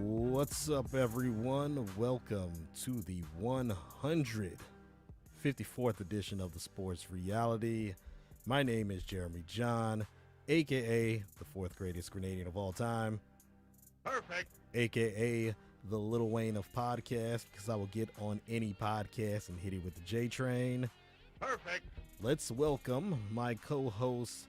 What's up, everyone? Welcome to the 154th edition of the Sports Reality. My name is Jeremy John, a.k.a. the fourth greatest Grenadian of all time. Perfect. A.k.a. the Lil Wayne of podcasts, because I will get on any podcast and hit it with the J Train. Perfect. Let's welcome my co-host,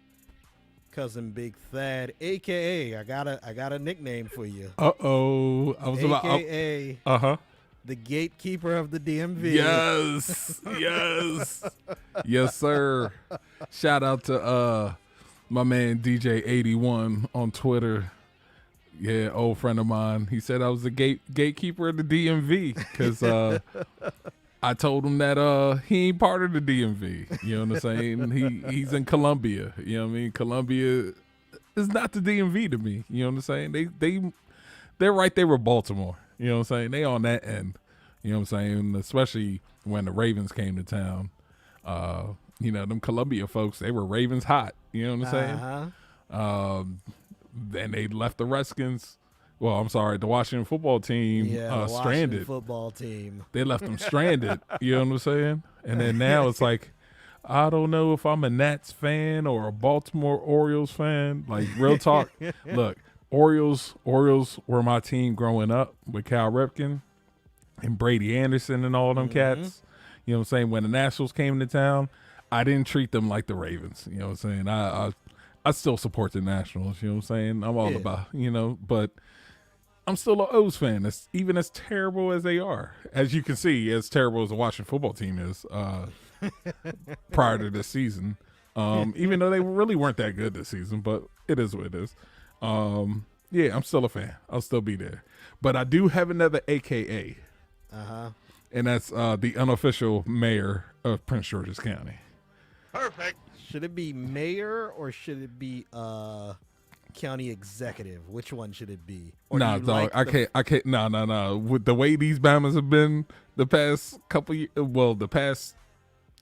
Cousin BigThad, a.k.a. I got a nickname for you. Uh-oh. I was a.k.a. about... the gatekeeper of the DMV. Yes. Yes. Yes, sir. Shout out to my man DJ81 on Twitter. Yeah, old friend of mine. He said I was the gatekeeper of the DMV because I told him that he ain't part of the DMV. You know what I'm saying? He's in Colombia. You know what I mean? Colombia is not the DMV to me. You know what I'm saying? They're right there with Baltimore. You know what I'm saying? They on that end. You know what I'm saying? Especially when the Ravens came to town. Them Columbia folks, they were Ravens hot. You know what I'm saying? Then they left the Redskins. Well, I'm sorry, the Washington football team the stranded. Football team. They left them stranded. You know what I'm saying? And then now it's like, I don't know if I'm a Nats fan or a Baltimore Orioles fan. Like, real talk. Look, Orioles were my team growing up with Cal Ripken and Brady Anderson and all them cats. You know what I'm saying? When the Nationals came to town, I didn't treat them like the Ravens. You know what I'm saying? I still support the Nationals. You know what I'm saying? I'm all about, but I'm still an O's fan. Even as terrible as they are. As you can see, as terrible as the Washington football team is prior to this season. Even though they really weren't that good this season, but it is what it is. I'm still a fan. I'll still be there. But I do have another AKA. And that's the unofficial mayor of Prince George's County. Perfect. Should it be mayor or should it be county executive? Which one should it be? Or Nah, dog, I can't. No. With the way these Bamas have been the past the past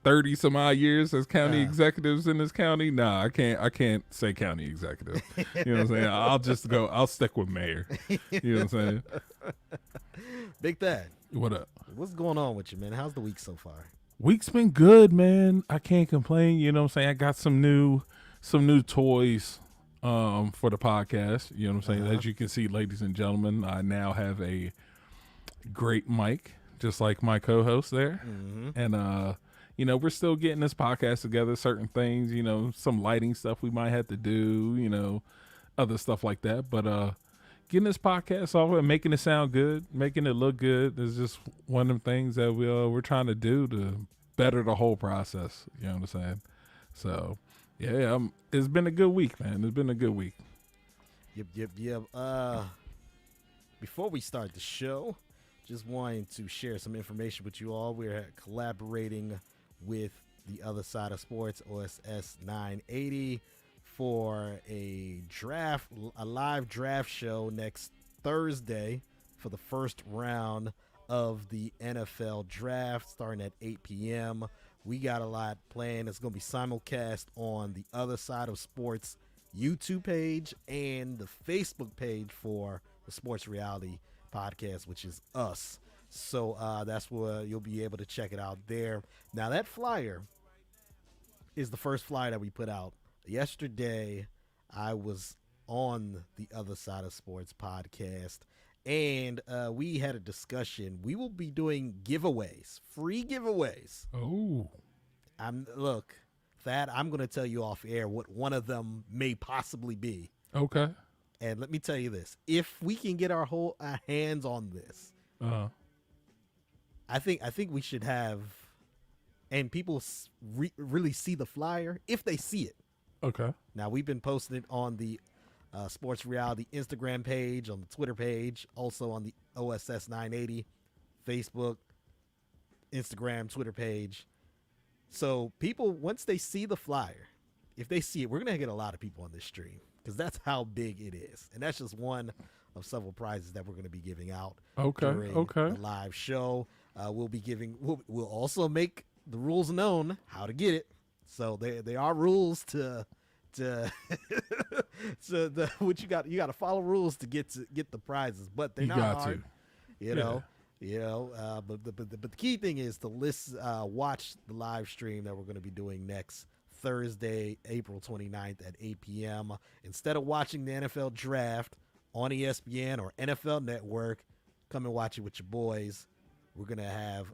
30 some odd years as county executives in this county, I can't say county executive. You know what I'm saying? I'll stick with mayor. You know what I'm saying? BigThad. What up? What's going on with you, man? How's the week so far? Week's been good, man. I can't complain. You know what I'm saying? I got some new toys for the podcast. You know what I'm saying? As you can see, ladies and gentlemen, I now have a great mic, just like my co-host there. And we're still getting this podcast together, certain things, some lighting stuff we might have to do, other stuff like that. But getting this podcast off and making it sound good, making it look good is just one of the things that we're trying to do to better the whole process. You know what I'm saying? So, yeah, it's been a good week, man. It's been a good week. Yep. Before we start the show, just wanting to share some information with you all. We're collaborating with the other side of sports, OSS 980, for a live draft show next Thursday for the first round of the NFL draft starting at 8 p.m. We got a lot planned. It's going to be simulcast on the other side of sports YouTube page and the Facebook page for the Sports Reality podcast, which is us. So that's where you'll be able to check it out there. Now, that flyer is the first flyer that we put out. Yesterday, I was on the Other Side of Sports podcast, and we had a discussion. We will be doing giveaways, free giveaways. Oh. Look, Thad, I'm going to tell you off air what one of them may possibly be. Okay. And let me tell you this. If we can get our hands on this, I think we should have, and people really see the flyer if they see it. Okay. Now, we've been posting it on the Sports Reality Instagram page, on the Twitter page, also on the OSS 980 Facebook, Instagram, Twitter page. So people, once they see the flyer, if they see it, we're going to get a lot of people on this stream because that's how big it is. And that's just one of several prizes that we're going to be giving out during the live show. We'll also make the rules known how to get it. So there are rules to to what you got to follow rules to get the prizes, but they're not hard. But the key thing is to watch the live stream that we're going to be doing next Thursday, April 29th at 8 p.m. Instead of watching the NFL draft on ESPN or NFL Network, come and watch it with your boys. We're going to have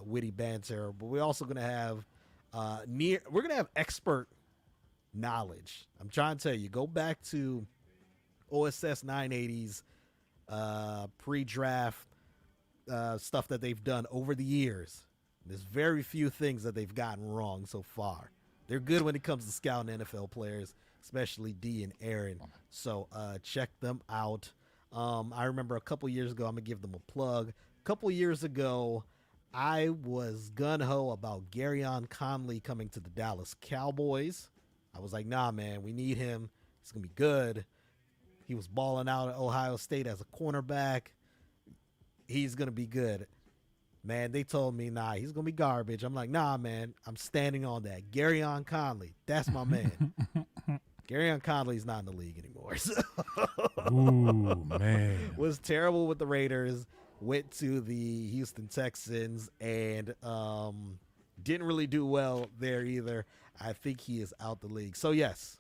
witty banter, but we're also going to have expert knowledge. I'm trying to tell you, go back to OSS 980's pre-draft stuff that they've done over the years. There's very few things that they've gotten wrong so far. They're good when it comes to scouting NFL players, especially D and Aaron. So check them out. I remember a couple years ago, I'm going to give them a plug. A couple years ago, I was gung-ho about Garyon Conley coming to the Dallas Cowboys. I was like, nah, man, we need him. He's going to be good. He was balling out at Ohio State as a cornerback. He's going to be good. Man, they told me, nah, he's going to be garbage. I'm like, nah, man, I'm standing on that. Garyon Conley, that's my man. Garyon Conley's not in the league anymore. So. Ooh, man. Was terrible with the Raiders. Went to the Houston Texans and didn't really do well there either. I think he is out the league. So, yes,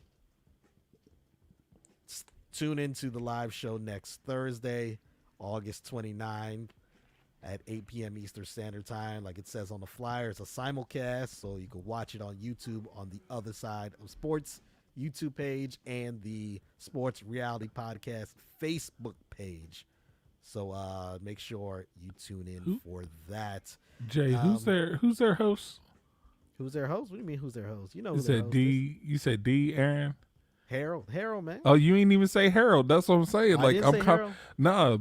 tune into the live show next Thursday, August 29th at 8 p.m. Eastern Standard Time. Like it says on the flyer, it's a simulcast, so you can watch it on YouTube on the Other Side of Sports YouTube page and the Sports Reality Podcast Facebook page. So make sure you tune in for that. Jay, who's their host? Who's their host? What do you mean who's their host? You know who you their said host D. is. You said D. Aaron. Harold, man. Oh, you ain't even say Harold. That's what I'm saying. Like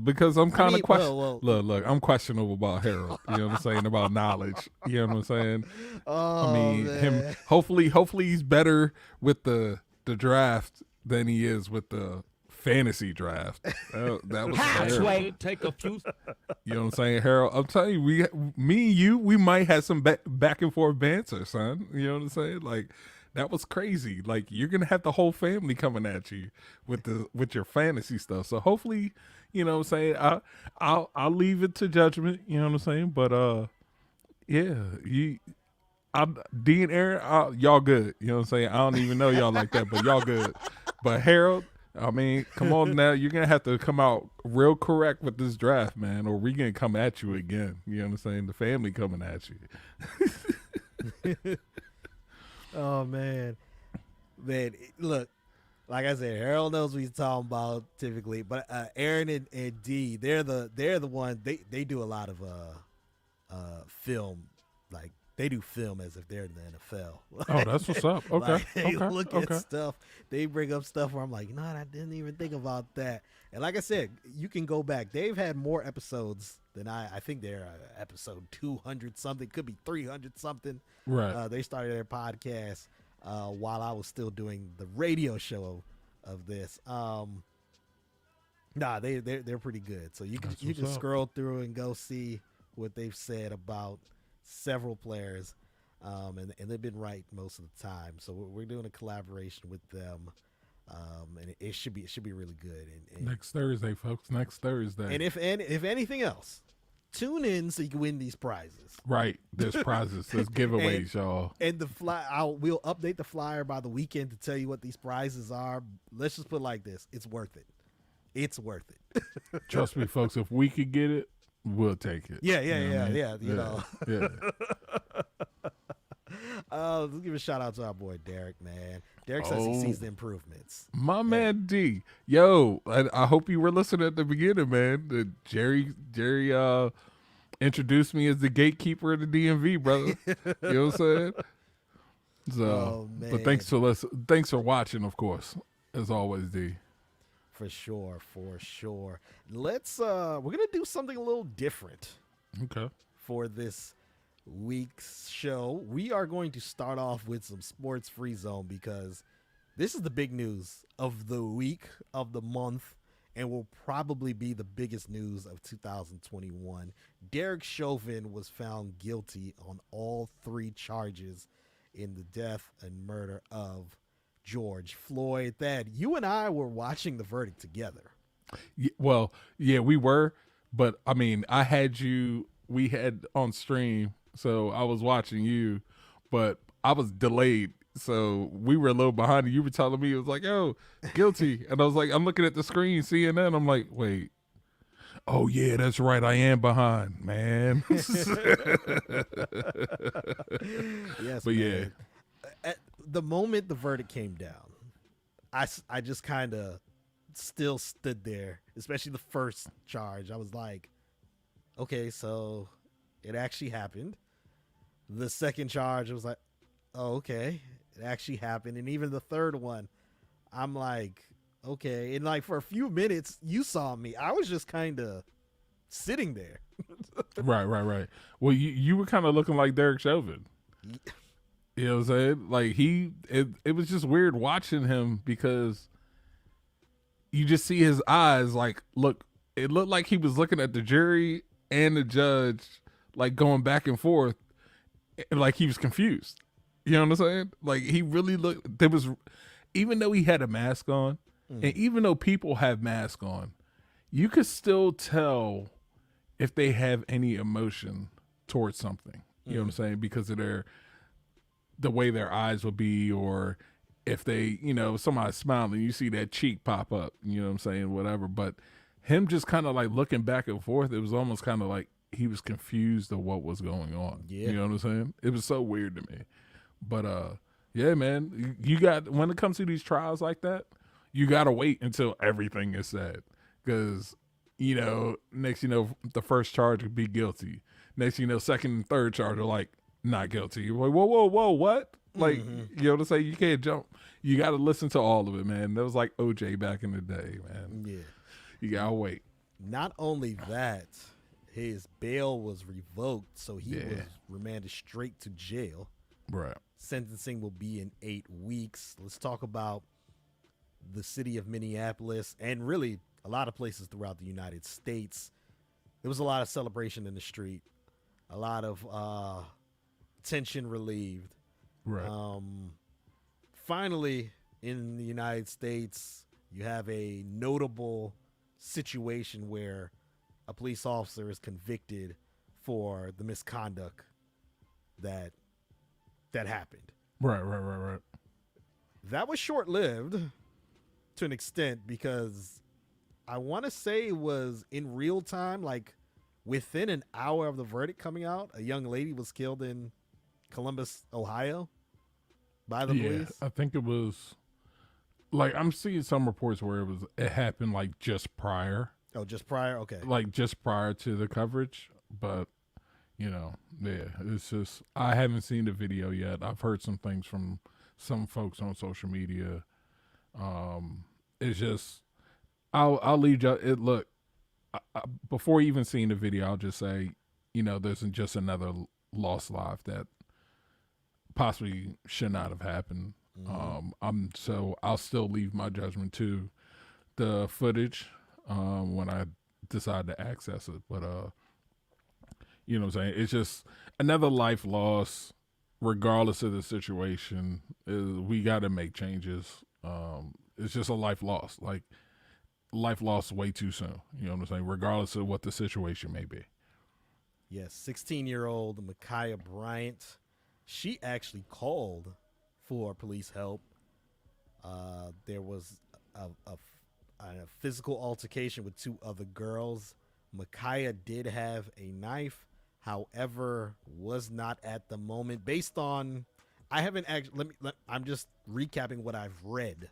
because I'm kind of questionable. Look, I'm questionable about Harold. You know what I'm saying about knowledge. You know what I'm saying. Oh, I mean, man. him. Hopefully, he's better with the draft than he is with the fantasy draft. That was halfway. Take a few. You know what I'm saying, Harold? I'm telling you, me and you, we might have some back and forth banter, son. You know what I'm saying? Like. That was crazy. Like you're gonna have the whole family coming at you with your fantasy stuff. So hopefully, you know what I'm saying, I'll leave it to judgment, you know what I'm saying? But D and Aaron, y'all good. You know what I'm saying? I don't even know y'all like that, but y'all good. But Harold, I mean, come on now, you're gonna have to come out real correct with this draft, man, or we gonna come at you again. You know what I'm saying? The family coming at you. Oh man, look, like I said, Harold knows what he's talking about typically, but Aaron and D, they're the one. They do a lot of film, like they do film as if they're in the NFL. Oh, that's what's up. Okay, like, they okay, look at stuff. They bring up stuff where I'm like, no, I didn't even think about that. And like I said, you can go back. They've had more episodes than I think they're episode 200 something, could be 300 something. Right. They started their podcast while I was still doing the radio show of this. They're pretty good. So you can scroll through and go see what they've said about several players, and they've been right most of the time. So we're doing a collaboration with them. And it should be really good. And next Thursday, folks. Next Thursday. And if anything else, tune in so you can win these prizes. Right, there's prizes, there's giveaways, y'all. And we'll update the flyer by the weekend to tell you what these prizes are. Let's just put it like this: it's worth it. It's worth it. Trust me, folks. If we could get it, we'll take it. Yeah. You know. Yeah. Let's give a shout out to our boy Derek, man. Derek says he sees the improvements. My man D. Yo, I hope you were listening at the beginning, man. Jerry introduced me as the gatekeeper of the DMV, brother. You know what I'm saying? So, but thanks for watching, of course, as always, D. For sure. Let's we're gonna do something a little different. Okay. For this week's show, we are going to start off with some sports free zone because this is the big news of the week, of the month, and will probably be the biggest news of 2021. Derek Chauvin was found guilty on all 3 charges in the death and murder of George Floyd. Thad, you and I were watching the verdict together. Well, yeah, we were, but I mean, we had on stream, so I was watching you, but I was delayed. So we were a little behind. You were telling me, it was like, oh, guilty. And I was like, I'm looking at the screen, CNN. I'm like, wait. Oh, yeah, that's right. I am behind, man. Yes, But man. yeah. At the moment the verdict came down, I just kind of still stood there, especially the first charge. I was like, okay, so it actually happened. The second charge, I was like, oh, okay, it actually happened. And even the third one, I'm like, okay. And like for a few minutes, you saw me. I was just kind of sitting there. Right. Well, you were kind of looking like Derek Chauvin. You know what I'm saying? Like it was just weird watching him because you just see his eyes like it looked like he was looking at the jury and the judge, like going back and forth, and like he was confused. You know what I'm saying? Like he really looked, even though he had a mask on, and even though people have masks on, you could still tell if they have any emotion towards something. You know what I'm saying? Because of the way their eyes will be, or if they, somebody's smiling, you see that cheek pop up, you know what I'm saying? Whatever. But him just kind of like looking back and forth, it was almost kind of like he was confused of what was going on. Yeah. You know what I'm saying? It was so weird to me. But yeah, man, when it comes to these trials like that, you got to wait until everything is said. Because, next, the first charge would be guilty. Next, second and third charge are like, not guilty. You're like, whoa, what? Like, you know what I'm saying? You can't jump. You got to listen to all of it, man. That was like OJ back in the day, man. Yeah. You got to wait. Not only that, his bail was revoked, so he was remanded straight to jail. Right. Sentencing will be in 8 weeks. Let's talk about the city of Minneapolis and really a lot of places throughout the United States. There was a lot of celebration in the street, a lot of tension relieved. Right. Finally, in the United States, you have a notable situation where a police officer is convicted for the misconduct that happened. Right. That was short-lived to an extent because I want to say it was in real time, like within an hour of the verdict coming out, a young lady was killed in Columbus, Ohio by the police. I think it was like, I'm seeing some reports where it happened like just prior. Oh, just prior? Okay. Like just prior to the coverage, but it's just, I haven't seen the video yet. I've heard some things from some folks on social media. It's just, I'll leave you. Look, before even seeing the video, I'll just say, there's just another lost life that possibly should not have happened. I'll still leave my judgment to the footage when I decide to access it. But you know what I'm saying? It's just another life lost, regardless of the situation. We got to make changes. It's just a life lost. Like, life lost way too soon. You know what I'm saying? Regardless of what the situation may be. Yes, 16-year-old Micaiah Bryant. She actually called for police help. There was a physical altercation with 2 other girls. Micaiah did have a knife, however, was not at the moment. Based on, I haven't actually. I'm just recapping what I've read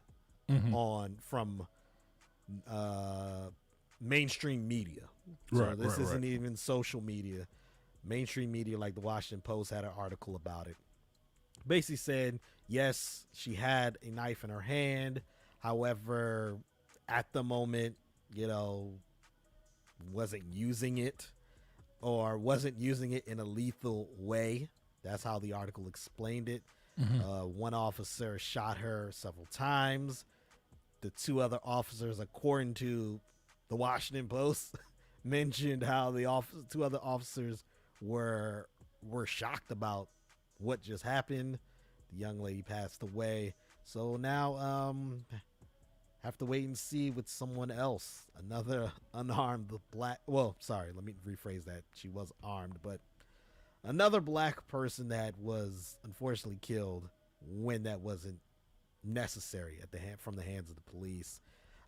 from mainstream media. So this isn't even social media. Mainstream media like the Washington Post had an article about it. Basically said, yes, she had a knife in her hand. However, at the moment, wasn't using it or wasn't using it in a lethal way. That's how the article explained it. One officer shot her several times. The 2 other officers, according to the Washington Post, mentioned how the 2 other officers were shocked about what just happened. The young lady passed away. So now have to wait and see with someone else. Another unarmed black. Well, sorry, let me rephrase that. She was armed, but another black person that was unfortunately killed when that wasn't necessary from the hands of the police.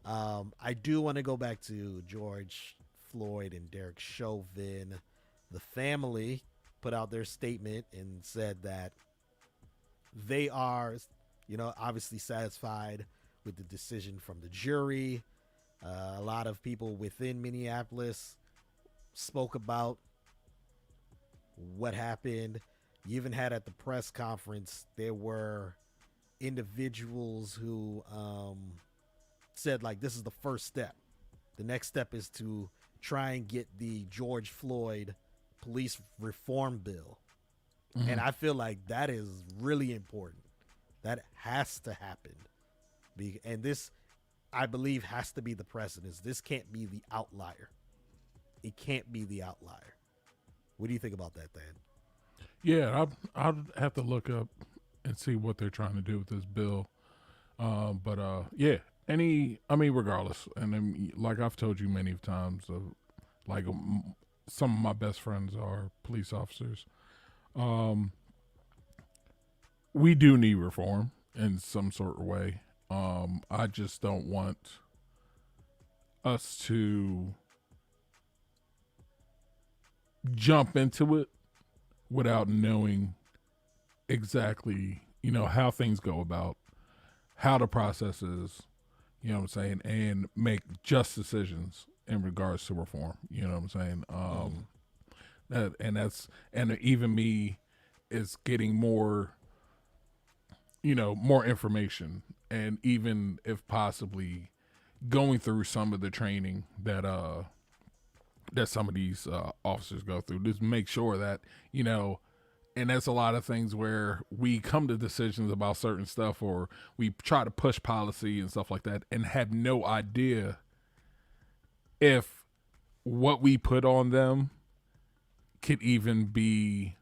I do want to go back to George Floyd and Derek Chauvin. The family put out their statement and said that they are, obviously satisfied with the decision from the jury. A lot of people within Minneapolis spoke about what happened. You even had at the press conference, there were individuals who said, like, this is the first step. The next step is to try and get the George Floyd police reform bill. Mm-hmm. And I feel like that is really important. That has to happen. And this, I believe, has to be the precedent. This can't be the outlier. It can't be the outlier. What do you think about that, Dan? Yeah, I'll have to look up and see what they're trying to do with this bill. But yeah, regardless. And then, like I've told you many times, some of my best friends are police officers. We do need reform in some sort of way. I just don't want us to jump into it without knowing exactly, how things go about, how the process is, you know what I'm saying, and make just decisions in regards to reform. You know what I'm saying? And even me is getting more, more information, and even if possibly going through some of the training that some of these officers go through, just make sure that, and that's a lot of things where we come to decisions about certain stuff, or we try to push policy and stuff like that, and have no idea if what we put on them could even be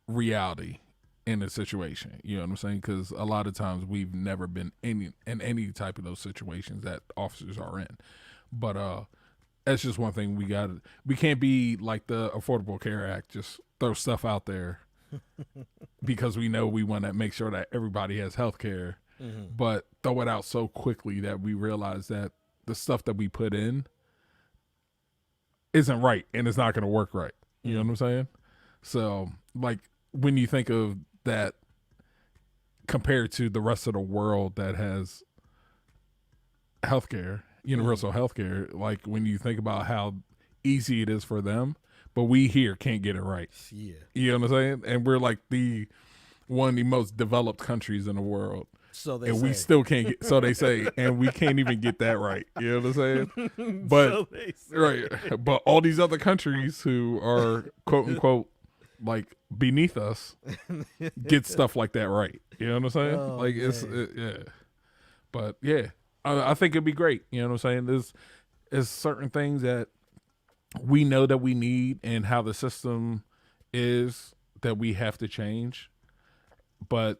reality in a situation. You know what I'm saying? Because a lot of times we've never been in any type of those situations that officers are in. But that's just one thing we can't be like the Affordable Care Act, just throw stuff out there because we know we want to make sure that everybody has health care, but throw it out so quickly that we realize that the stuff that we put in isn't right and it's not going to work right. You know what I'm saying? So, like, when you think of that compared to the rest of the world that has healthcare, universal healthcare, like when you think about how easy it is for them, but we here can't get it right. Yeah. You know what I'm saying? And we're like one of the most developed countries in the world. So they and say. We still can't get, so they say, and we can't even get that right. You know what I'm saying? But, so they say. Right. But all these other countries who are quote unquote like beneath us get stuff like that right. You know what I'm saying? Oh, like yeah. But yeah, I think it'd be great. You know what I'm saying? There's certain things that we know that we need and how the system is that we have to change. But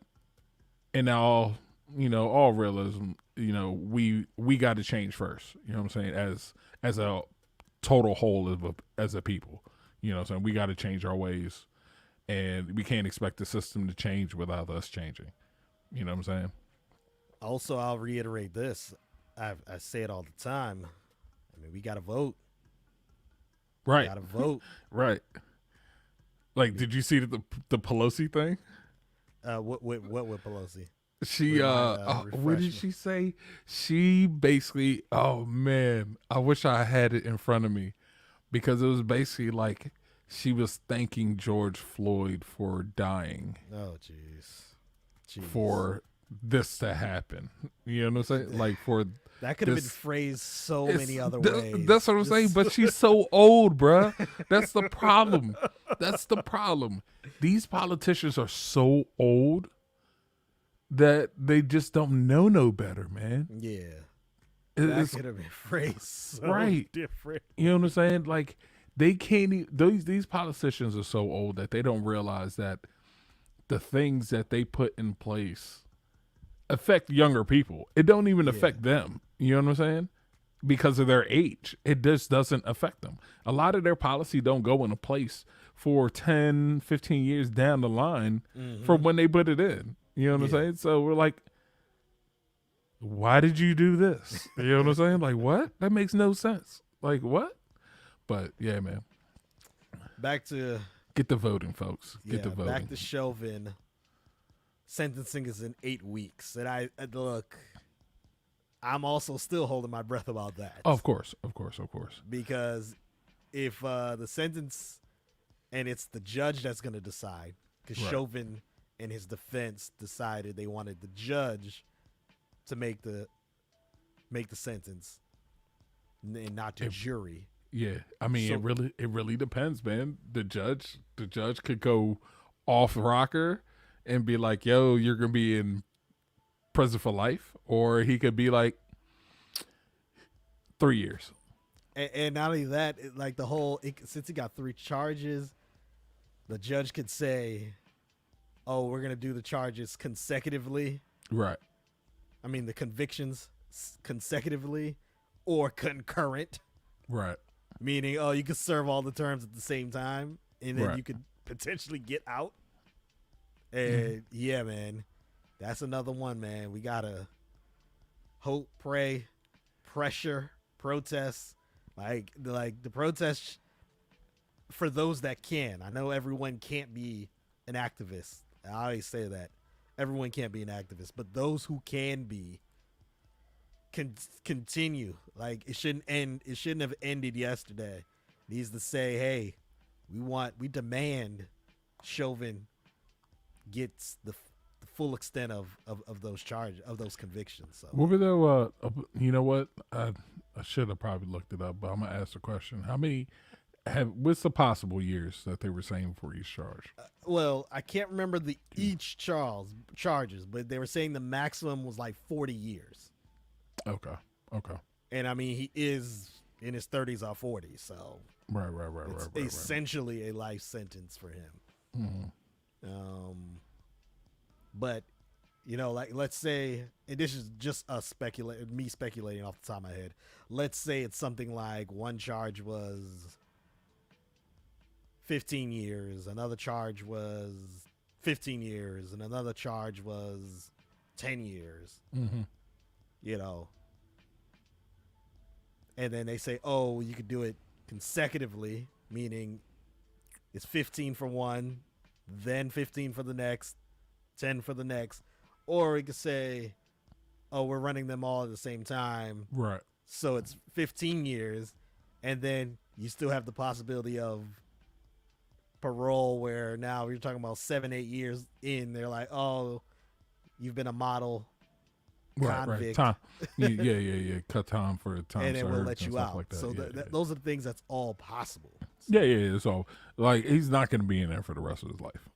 in all realism, we got to change first. You know what I'm saying? As a total whole as a people, you know what I'm saying? We got to change our ways, and we can't expect the system to change without us changing. You know what I'm saying? Also, I'll reiterate this. I say it all the time. I mean, we got to vote. Right. We got to vote. Right. Like, did you see the Pelosi thing? What with Pelosi? She what did she say? She basically, oh man, I wish I had it in front of me, because it was basically like she was thanking George Floyd for dying. Oh jeez. For this to happen. You know what I'm saying? Like, for that could have been phrased so many other ways. That's what I'm saying. But she's so old, bruh. That's the problem. That's the problem. These politicians are so old that they just don't know no better, man. Yeah. That could have been phrased so right. different. You know what I'm saying? Like, they can't these politicians are so old that they don't realize that the things that they put in place affect younger people. It don't even affect them. You know what I'm saying? Because of their age. It just doesn't affect them. A lot of their policy don't go into place for 10, 15 years down the line from when they put it in. You know what I'm saying? So we're like, why did you do this? You know what I'm saying? Like, what? That makes no sense. Like, what? But, yeah, man. Back to... Get the voting, folks. Get the voting. Back to Chauvin. Sentencing is in 8 weeks. And look, I'm also still holding my breath about that. Oh, of course. Because if the sentence, and it's the judge that's going to decide, because Chauvin and his defense decided they wanted the judge to make the sentence and not the jury. Yeah, I mean, it really depends, man. The judge could go off rocker and be like, "Yo, you're gonna be in prison for life," or he could be like, 3 years. And not only that, like since he got 3 charges, the judge could say, "Oh, we're gonna do the charges consecutively." Right. I mean, the convictions consecutively or concurrent. Right. Meaning, you could serve all the terms at the same time, and then you could potentially get out. And yeah, man, that's another one, man. We gotta hope, pray, pressure, protest, like the protests for those that can. I know everyone can't be an activist. I always say that everyone can't be an activist, but those who can be. Continue. Like, it shouldn't end. It shouldn't have ended yesterday. It needs to say, hey, we demand Chauvin gets the full extent of those charges, of those convictions. So what were there? You know what? I should have probably looked it up, but I'm gonna ask the question: how many what's the possible years that they were saying for each charge? Well, I can't remember each charges, but they were saying the maximum was like 40 years. Okay. And I mean, he is in his 30s or 40s, so right. It's essentially a life sentence for him. But like, let's say, and this is just me speculating off the top of my head. Let's say it's something like one charge was 15 years, another charge was 15 years, and another charge was 10 years. And then they say, oh, you could do it consecutively, meaning it's 15 for one, then 15 for the next, 10 for the next. Or we could say, oh, we're running them all at the same time. Right. So it's 15 years, and then you still have the possibility of parole, where now you're talking about 7-8 years in. They're like, oh, you've been a model. Right. Time. Yeah. Cut time for time, and then we'll let you out. Like that. So those are the things that's all possible. So. Yeah. So, like, he's not going to be in there for the rest of his life.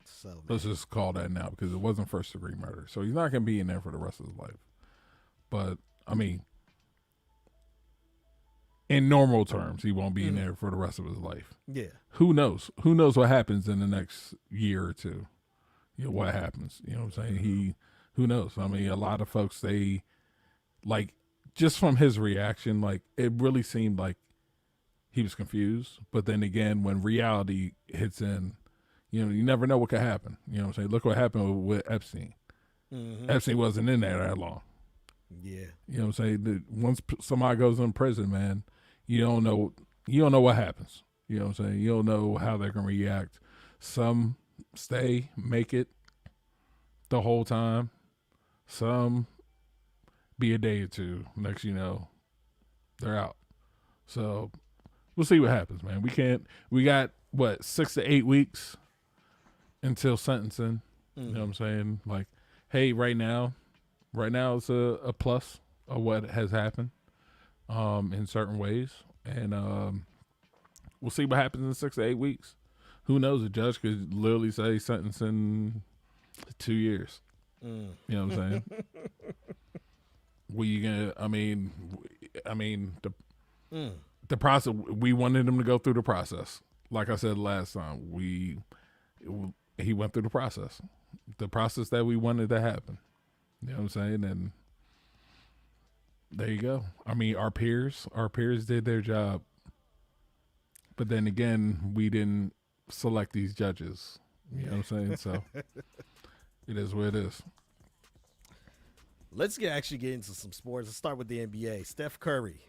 So let's just call that now, because it wasn't first degree murder. So he's not going to be in there for the rest of his life. But I mean, in normal terms, he won't be in there for the rest of his life. Yeah. Who knows? Who knows what happens in the next year or two? What happens? You know what I'm saying? Who knows? I mean, a lot of folks, they, like, just from his reaction, like, it really seemed like he was confused. But then again, when reality hits in, you never know what could happen. You know what I'm saying? Look what happened with Epstein. Epstein wasn't in there that long. Yeah. You know what I'm saying? Once somebody goes in prison, man, you don't know what happens. You know what I'm saying? You don't know how they're going to react. Some stay, make it the whole time. Some be a day or two. Next, they're out. So we'll see what happens, man. We got 6 to 8 weeks until sentencing. You know what I'm saying? Like, hey, right now it's a plus of what has happened in certain ways. And we'll see what happens in 6 to 8 weeks. Who knows? A judge could literally say sentencing 2 years. You know what I'm saying? The process, we wanted him to go through the process. Like I said last time, he went through the process that we wanted to happen. You know what I'm saying? And there you go. I mean, our peers did their job. But then again, we didn't select these judges. You know what I'm saying? So it is what it is. Let's actually get into some sports. Let's start with the NBA. Steph Curry.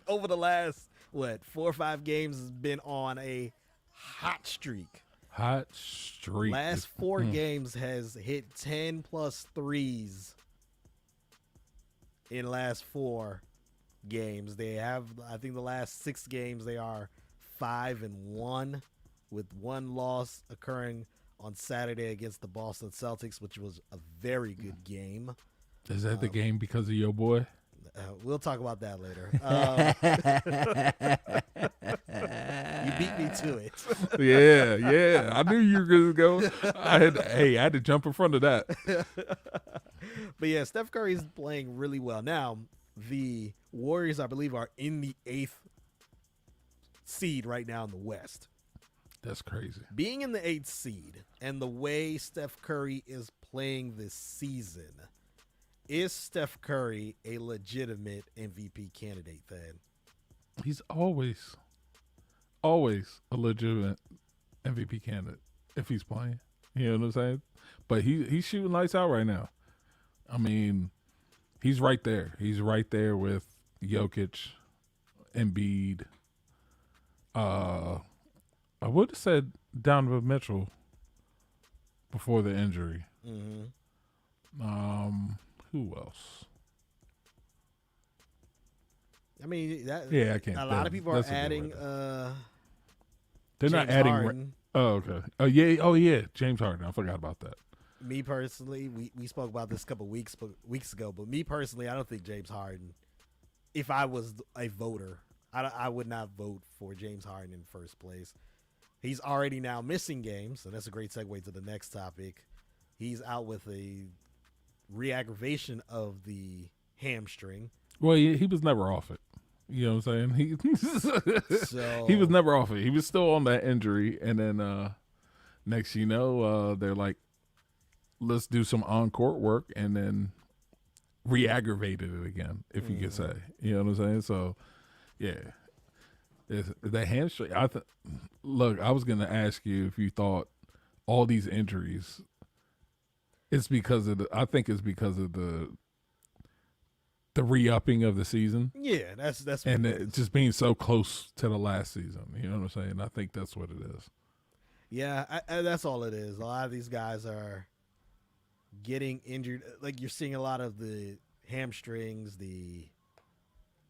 Over the last, 4 or 5 games has been on a hot streak. Last 4 games has hit 10 plus threes in last 4 games. They have, I think the last 6 games they are 5-1, with 1 loss occurring on Saturday against the Boston Celtics, which was a very good game. Is that the game because of your boy? We'll talk about that later. You beat me to it. Yeah. I knew you were going to go. I had to jump in front of that. But yeah, Steph Curry is playing really well. Now, the Warriors, I believe, are in the 8th seed right now in the West. That's crazy. Being in the 8th seed and the way Steph Curry is playing this season, is Steph Curry a legitimate MVP candidate, Thad? He's always a legitimate MVP candidate if he's playing. You know what I'm saying? But he's shooting lights out right now. I mean, he's right there. He's right there with Jokic, Embiid. I would have said Donovan Mitchell before the injury. Mm-hmm. Who else? I mean, I can't. A lot of people are adding. They're James not adding. Harden. Okay. Oh yeah. James Harden. I forgot about that. Me personally, we spoke about this a couple weeks ago, but me personally, I don't think James Harden. If I was a voter, I would not vote for James Harden in first place. He's already now missing games, so that's a great segue to the next topic. He's out with a re-aggravation of the hamstring. Well, he was never off it. You know what I'm saying? He was never off it. He was still on that injury, and then next you know, they're like, let's do some on-court work, and then re-aggravated it again, if you could say. You know what I'm saying? So, yeah. The hamstring, look, I was going to ask you if you thought all these injuries, it's because of the re-upping of the season. Yeah, that's what and it is. just being so close to the last season. You know what I'm saying? I think that's what it is. Yeah, that's all it is. A lot of these guys are getting injured. Like, you're seeing a lot of the hamstrings, the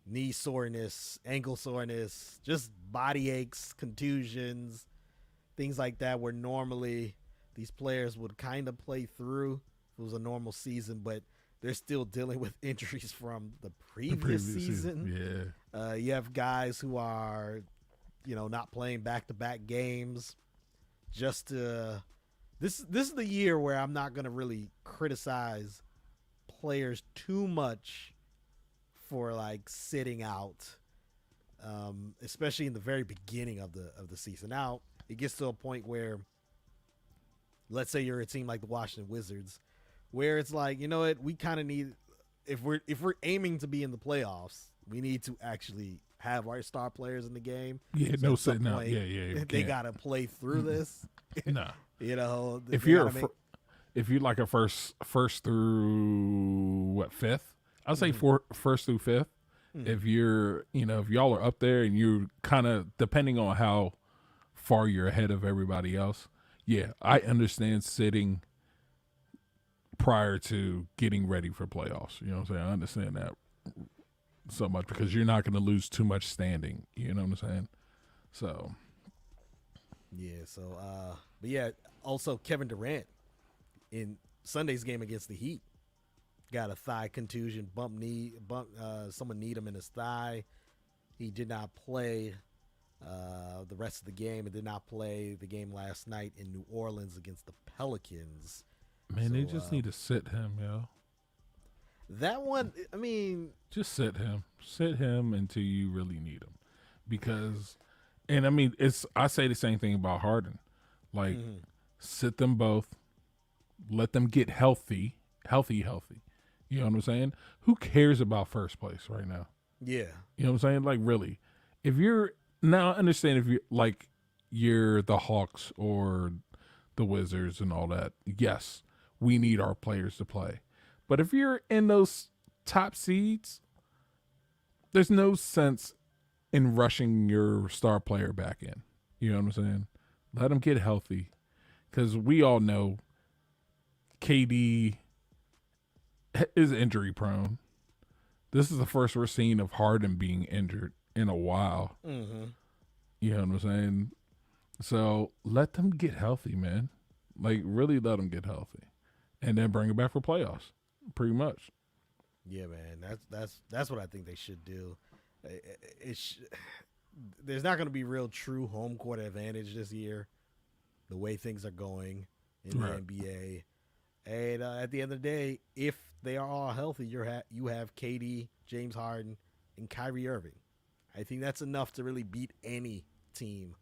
knee soreness, ankle soreness, just body aches, contusions, things like that, where normally these players would kind of play through if it was a normal season, but they're still dealing with injuries from the previous season. Yeah. You have guys who are, not playing back-to-back games. Just this is the year where I'm not going to really criticize players too much for like sitting out, especially in the very beginning of the season. Now it gets to a point where, let's say you're a team like the Washington Wizards, where it's like, you know what, we kind of need, if we're aiming to be in the playoffs, we need to actually have our star players in the game. Yeah, so no sitting out. Yeah. They got to play through this. No. If you're like a first through fifth, I'll say first through fifth. If you're, if y'all are up there and you're kind of, depending on how far you're ahead of everybody else, yeah, I understand sitting prior to getting ready for playoffs. You know what I'm saying? I understand that so much because you're not going to lose too much standing. You know what I'm saying? So. Yeah, so, but yeah, also Kevin Durant in Sunday's game against the Heat got a thigh contusion, someone kneed him in his thigh. He did not play the rest of the game and did not play the game last night in New Orleans against the Pelicans. Man, they just need to sit him, yo. That one, I mean, just sit him until you really need him, because, and I mean, I say the same thing about Harden, like sit them both, Let them get healthy. You know what I'm saying? Who cares about first place right now? Yeah. You know what I'm saying? Like, really, if you're now, I understand if you're the Hawks or the Wizards and all that. Yes, we need our players to play. But if you're in those top seeds, there's no sense in rushing your star player back in. You know what I'm saying? Let them get healthy, because we all know KD is injury prone. This is the first we're seeing of Harden being injured in a while. Mm-hmm. You know what I'm saying? So let them get healthy, man. Like, really let them get healthy, and then bring it back for playoffs. Pretty much. Yeah, man. That's what I think they should do. There's not going to be real true home court advantage this year, the way things are going in the NBA. And at the end of the day, if they are all healthy, you have KD, James Harden, and Kyrie Irving. I think that's enough to really beat any team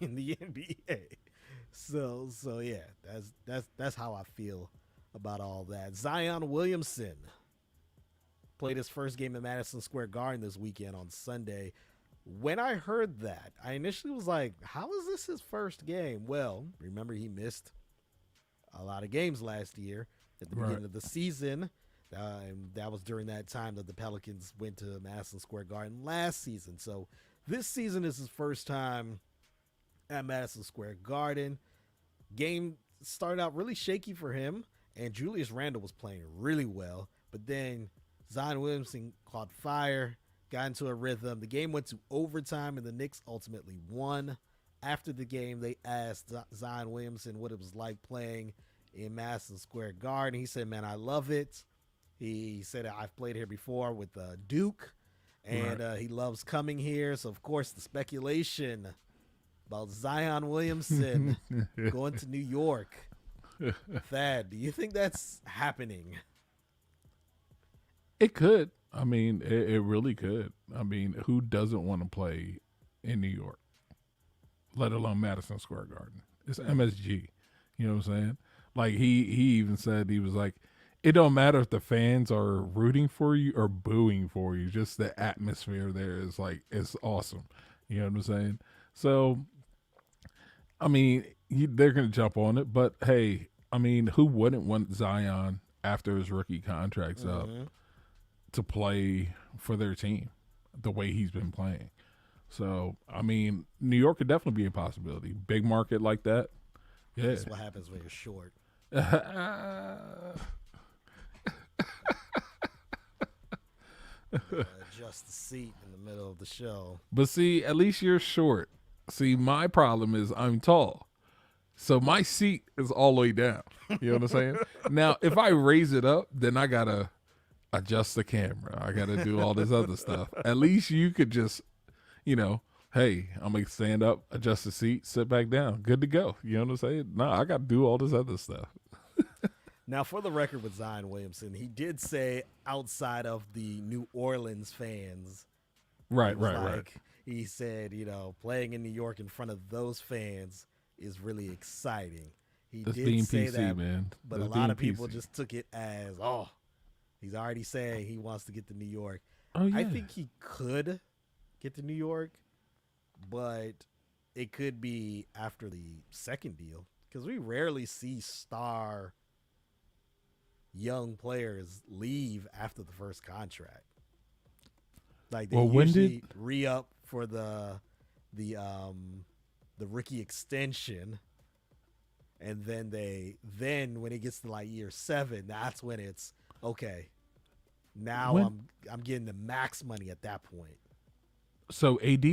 in the NBA. So yeah, that's how I feel about all that. Zion Williamson played his first game at Madison Square Garden this weekend on Sunday. When I heard that, I initially was like, how is this his first game? Well, remember, he missed a lot of games last year at the beginning of the season. And that was during that time that the Pelicans went to Madison Square Garden last season. So this season is his first time at Madison Square Garden. Game started out really shaky for him, and Julius Randle was playing really well. But then Zion Williamson caught fire, got into a rhythm. The game went to overtime, and the Knicks ultimately won. After the game, they asked Zion Williamson what it was like playing in Madison Square Garden. He said, man, I love it. He said, I've played here before with Duke, and he loves coming here. So, of course, the speculation about Zion Williamson going to New York. Thad, do you think that's happening? It could. I mean, it really could. I mean, who doesn't want to play in New York, let alone Madison Square Garden? It's MSG. You know what I'm saying? Like, he even said, he was like, it don't matter if the fans are rooting for you or booing for you. Just the atmosphere there is like, it's awesome. You know what I'm saying? So, I mean, they're going to jump on it. But, hey, I mean, who wouldn't want Zion after his rookie contract's up to play for their team the way he's been playing? So, I mean, New York could definitely be a possibility. Big market like that. Yeah. That's what happens when you're short. Adjust the seat in the middle of the show. But see, at least you're short. See, my problem is I'm tall. So my seat is all the way down. You know what I'm saying? Now, if I raise it up, then I got to adjust the camera. I got to do all this other stuff. At least you could just, you know, hey, I'm going to stand up, adjust the seat, sit back down. Good to go. You know what I'm saying? No, I got to do all this other stuff. Now, for the record with Zion Williamson, he did say outside of the New Orleans fans. Right. He said, you know, playing in New York in front of those fans is really exciting. He That's did say PC, that, man. but That's a lot of being people PC. just took it as, oh, he's already saying he wants to get to New York. Oh, yeah. I think he could get to New York, but it could be after the second deal, because we rarely see star young players leave after the first contract. Like, they usually re-up for the rookie extension, and then when it gets to like year 7, that's when it's okay. Now I'm getting the max money at that point. So AD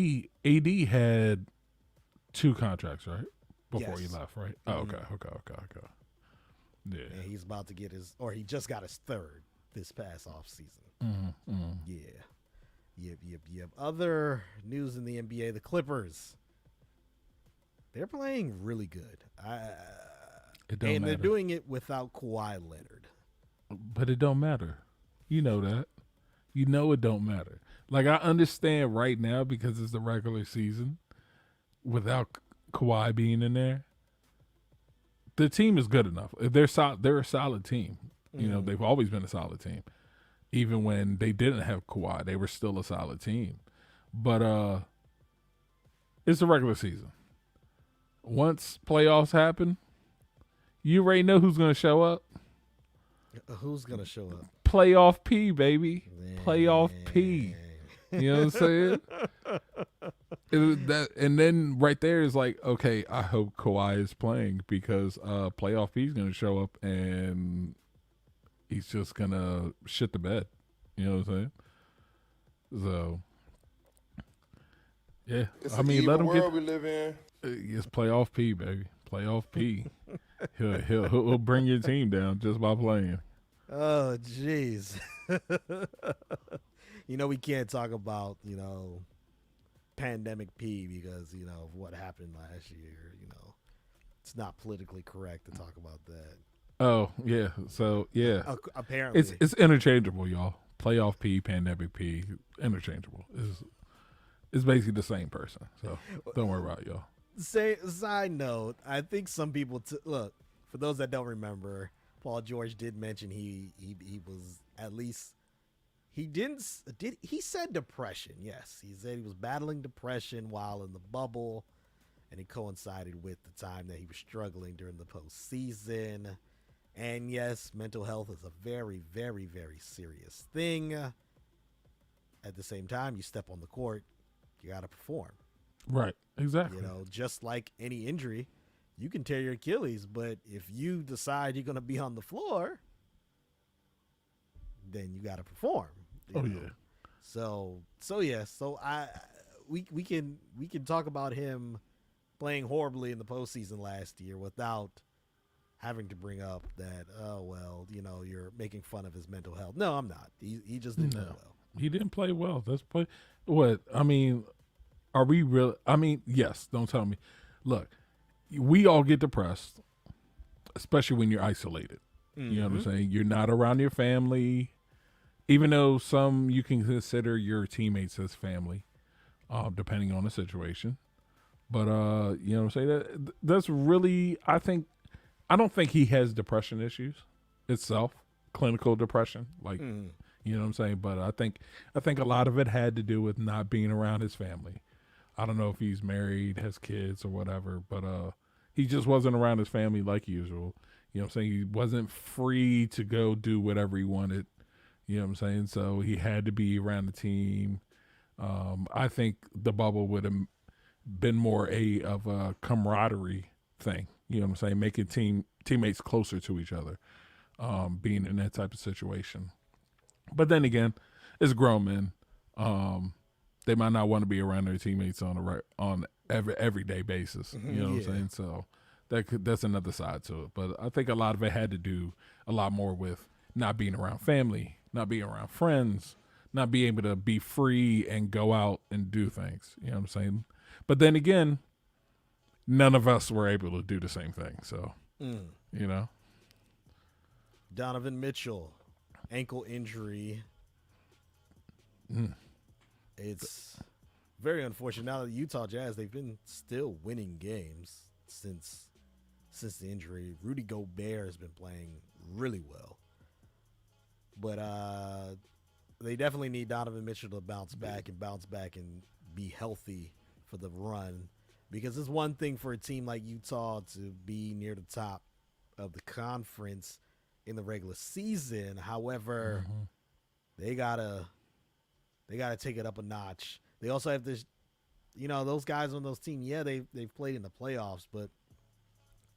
had 2 contracts, right? Before he left, right? Oh, okay. Yeah. And he's about to get he just got his 3rd this past off season. Yeah. Yep. Other news in the NBA, the Clippers. They're playing really good. They're doing it without Kawhi Leonard. But it don't matter. You know that. You know it don't matter. Like, I understand right now because it's the regular season without Kawhi being in there. the team is good enough. They're they're a solid team. You know, they've always been a solid team. Even when they didn't have Kawhi, they were still a solid team. But it's the regular season. Once playoffs happen, you already know who's going to show up. Who's going to show up? Playoff P, baby. Playoff P. You know what I'm saying? And then right there is like, okay, I hope Kawhi is playing because Playoff P is going to show up and he's just going to shit the bed. You know what I'm saying? So, yeah. It's I mean, let him world we live in. It's Playoff P, baby. Playoff P. He'll bring your team down just by playing. Oh, jeez. You know, we can't talk about, you know, pandemic P because, you know, of what happened last year. You know, it's not politically correct to talk about that. Oh, yeah. So, yeah. Apparently. It's interchangeable, y'all. Playoff P, pandemic P, interchangeable. It's basically the same person. So, don't worry about it, y'all. Side note, I think some people look, for those that don't remember, Paul George did mention he was at least he said depression. Yes, he said he was battling depression while in the bubble, and it coincided with the time that he was struggling during the postseason. And yes, mental health is a very, very, very serious thing. At the same time, you step on the court, you got to perform. Right, exactly. You know, just like any injury, you can tear your Achilles, but if you decide you're going to be on the floor, then you got to perform. You know? Yeah. So yeah. So we can talk about him playing horribly in the postseason last year without having to bring up that, oh well, you know, you're making fun of his mental health. No, I'm not. He just didn't play well. He didn't play well. That's play. What I mean. Are we real? I mean, yes. Don't tell me. Look, we all get depressed, especially when you're isolated. You know what I'm saying? You're not around your family, even though some you can consider your teammates as family, depending on the situation. But you know what I'm saying? That's really, I don't think he has depression issues itself, clinical depression, like you know what I'm saying. But I think a lot of it had to do with not being around his family. I don't know if he's married, has kids or whatever, but he just wasn't around his family like usual. You know what I'm saying? He wasn't free to go do whatever he wanted. You know what I'm saying? So he had to be around the team. I think the bubble would have been more of a camaraderie thing. You know what I'm saying? Making teammates closer to each other, being in that type of situation. But then again, it's grown men. They might not want to be around their teammates on everyday basis. You know what I'm saying? So that's another side to it. But I think a lot of it had to do a lot more with not being around family, not being around friends, not being able to be free and go out and do things. You know what I'm saying? But then again, none of us were able to do the same thing. So, you know. Donovan Mitchell, ankle injury. It's very unfortunate. Now that Utah Jazz, they've been still winning games since the injury. Rudy Gobert has been playing really well. But they definitely need Donovan Mitchell to bounce back and be healthy for the run. Because it's one thing for a team like Utah to be near the top of the conference in the regular season. However, they gotta take it up a notch. They also have this, you know, those guys on those teams. Yeah, they've played in the playoffs, but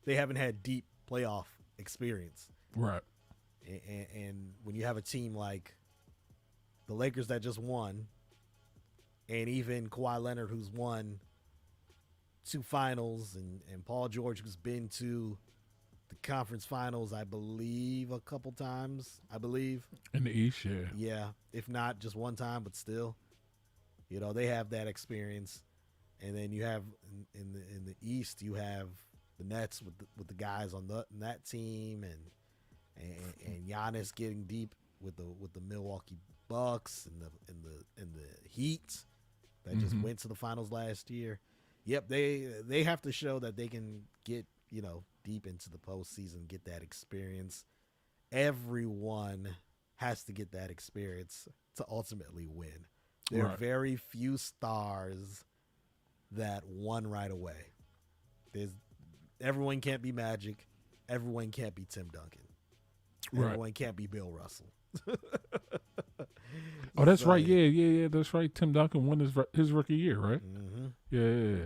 they haven't had deep playoff experience. Right. And when you have a team like the Lakers that just won, and even Kawhi Leonard who's won 2 finals, and Paul George who's been to the conference finals, I believe, a couple times. In the East, yeah. Yeah, if not just one time, but still, you know, they have that experience. And then you have in the East, you have the Nets with the guys on that team, and Giannis getting deep with the Milwaukee Bucks and the Heat that just went to the finals last year. Yep, they have to show that they can get, you know, deep into the postseason, get that experience. Everyone has to get that experience to ultimately win. There are very few stars that won right away. Everyone can't be Magic. Everyone can't be Tim Duncan. Everyone can't be Bill Russell. Oh, that's right. Yeah. That's right. Tim Duncan won his rookie year, right? Mm-hmm. Yeah.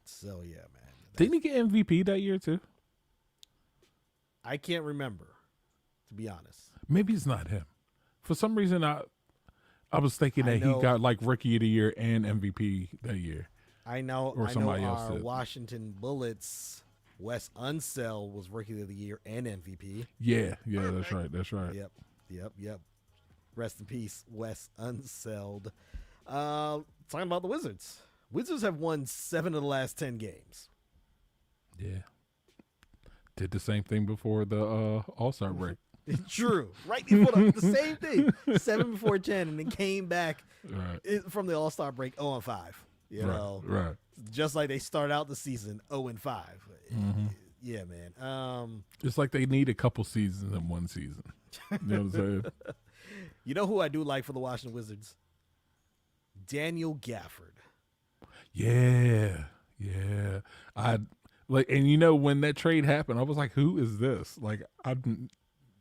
So, yeah, man. Didn't he get MVP that year, too? I can't remember, to be honest. Maybe it's not him. For some reason, I was thinking that he got like rookie of the year and MVP that year. I know. Or somebody else our did. Washington Bullets, Wes Unseld was rookie of the year and MVP. Yeah, that's right. Yep. Rest in peace, Wes Unseld. Talking about the Wizards. Wizards have won 7 of the last 10 games. Yeah. Did the same thing before the All-Star break. True. Right before the same thing. 7 before 10, and then came back from the All-Star break 0-5. You know? Right. Just like they start out the season 0-5. Mm-hmm. Yeah, man. It's like they need a couple seasons in one season. You know what I'm saying? You know who I do like for the Washington Wizards? Daniel Gafford. Yeah. And you know, when that trade happened, I was like, who is this? Like,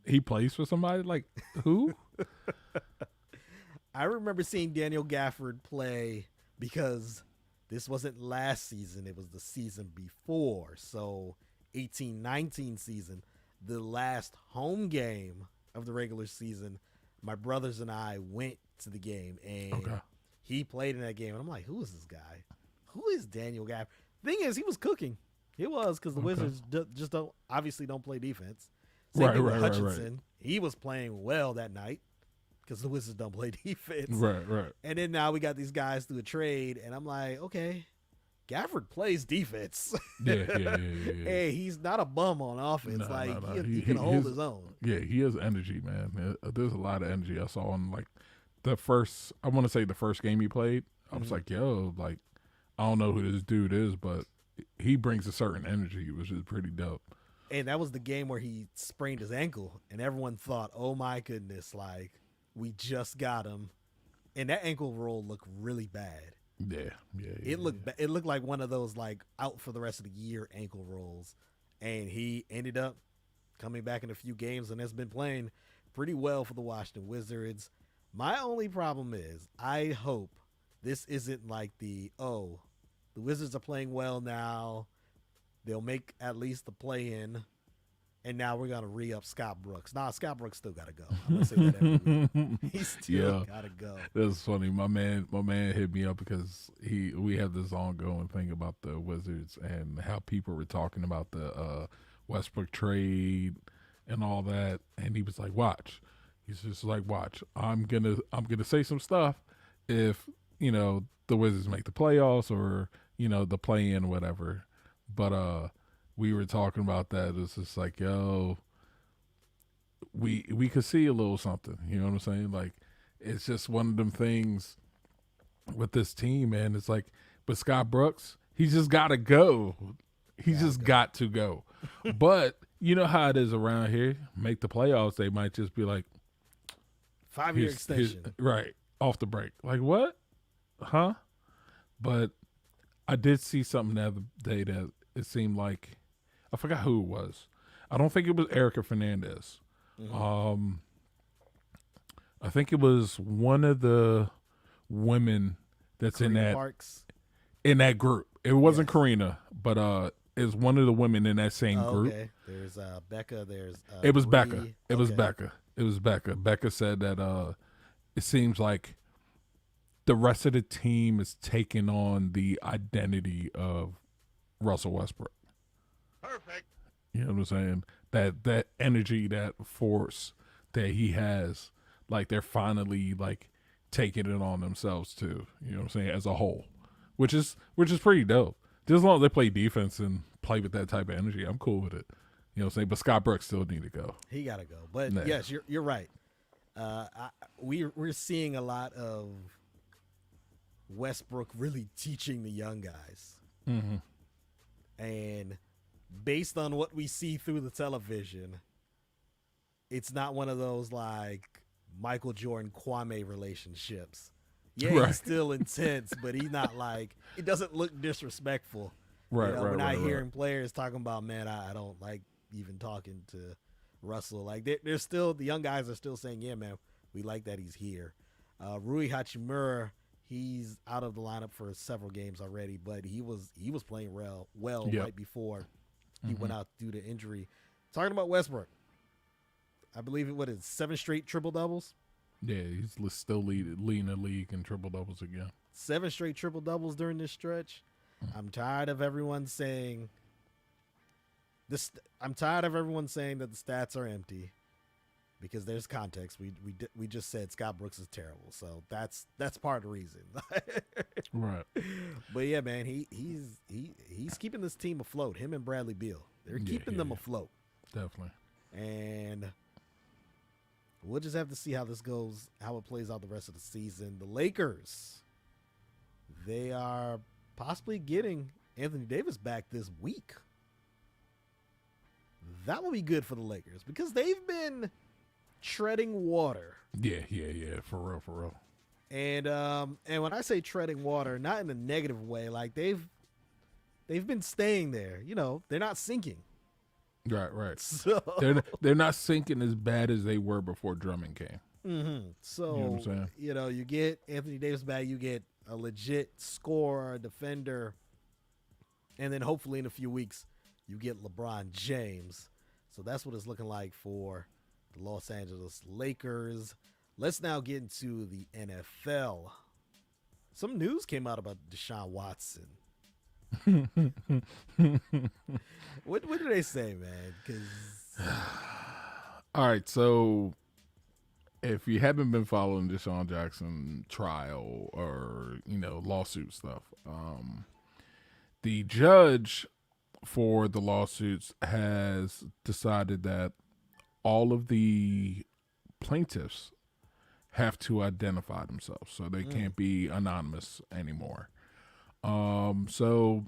he plays for somebody? Like, who? I remember seeing Daniel Gafford play because this wasn't last season. It was the season before. So 18-19 season, the last home game of the regular season, my brothers and I went to the game, and he played in that game. And I'm like, who is this guy? Who is Daniel Gafford? Thing is, he was cooking. He was, because the Wizards just don't play defense. Same thing with Hutchinson. Right. He was playing well that night because the Wizards don't play defense. Right. And then now we got these guys through a trade, and I'm like, okay, Gafford plays defense. Yeah. Hey, he's not a bum on offense. He can hold his own. Yeah, he has energy, man. There's a lot of energy I saw in like the first game he played. I was like, yo, like, I don't know who this dude is, but he brings a certain energy, which is pretty dope. And that was the game where he sprained his ankle, and everyone thought, oh my goodness, like, we just got him. And that ankle roll looked really bad. Yeah. It looked like one of those, like, out for the rest of the year ankle rolls. And he ended up coming back in a few games and has been playing pretty well for the Washington Wizards. My only problem is, I hope this isn't like the Wizards are playing well now. They'll make at least the play-in, and now we're going to re-up Scott Brooks. Nah, Scott Brooks still got to go. I'm going to say that every week. He still got to go. That's funny. My man hit me up because we have this ongoing thing about the Wizards and how people were talking about the Westbrook trade and all that, and he was like, watch. He's just like, watch. I'm gonna say some stuff if, you know, the Wizards make the playoffs or, you know, the play-in or whatever. But we were talking about that. It's just like, yo, we could see a little something. You know what I'm saying? Like, it's just one of them things with this team, man. It's like, with Scott Brooks, he just got to go. He just got to go. But you know how it is around here. Make the playoffs, they might just be like, 5-year extension. Right, off the break. Like, what? Huh? But I did see something the other day that it seemed like, I forgot who it was. I don't think it was Erica Fernandez. Mm-hmm. I think it was one of the women that's Karina in that group. It wasn't Karina, but it's one of the women in that same group. Okay. There's Becca. There's it was Bree. Becca. It was Becca. It was Becca. Becca said that it seems like the rest of the team is taking on the identity of Russell Westbrook. Perfect. You know what I'm saying? That energy, that force that he has, like, they're finally like taking it on themselves too. You know what I'm saying? As a whole, which is pretty dope. Just as long as they play defense and play with that type of energy, I'm cool with it. You know what I'm saying? But Scott Brooks still need to go. He got to go. But yes, you're right. We're seeing a lot of Westbrook really teaching the young guys. Mm-hmm. And based on what we see through the television, it's not one of those like Michael Jordan Kwame relationships. Yeah, Right. he's still intense, but he's not like, it doesn't look disrespectful. Right, You know, right, we're not right, hearing players talking about, man, I don't like even talking to Russell. Like they're still, the young guys are still saying, yeah, man, we like that he's here. Rui Hachimura, he's out of the lineup for several games already, but he was playing well Yep. right before he went out due to injury. Talking about Westbrook, I believe it was 7 straight triple doubles. Yeah, he's still leading the league in triple doubles again. 7 straight triple doubles during this stretch. I'm tired of everyone saying this. I'm tired of everyone saying that the stats are empty, because there's context. We just said Scott Brooks is terrible, so that's part of the reason. Right. But yeah, man, he's keeping this team afloat. Him and Bradley Beal, they're keeping them afloat. Definitely. And we'll just have to see how this goes, how it plays out the rest of the season. The Lakers, they are possibly getting Anthony Davis back this week. That will be good for the Lakers because they've been treading water. Yeah. For real. And when I say treading water, not in a negative way, like they've been staying there. You know, they're not sinking. Right. So They're not sinking as bad as they were before Drummond came. mm-hmm. So You know what I'm saying? you get Anthony Davis back, you get a legit scorer, defender, and then hopefully in a few weeks you get LeBron James. So that's what it's looking like for the Los Angeles Lakers. Let's now get into the NFL. Some news came out about Deshaun Watson. What do they say, man? Because All right, so if you haven't been following Deshaun Jackson trial or lawsuit stuff, the judge for the lawsuits has decided that all of the plaintiffs have to identify themselves, so they can't be anonymous anymore. So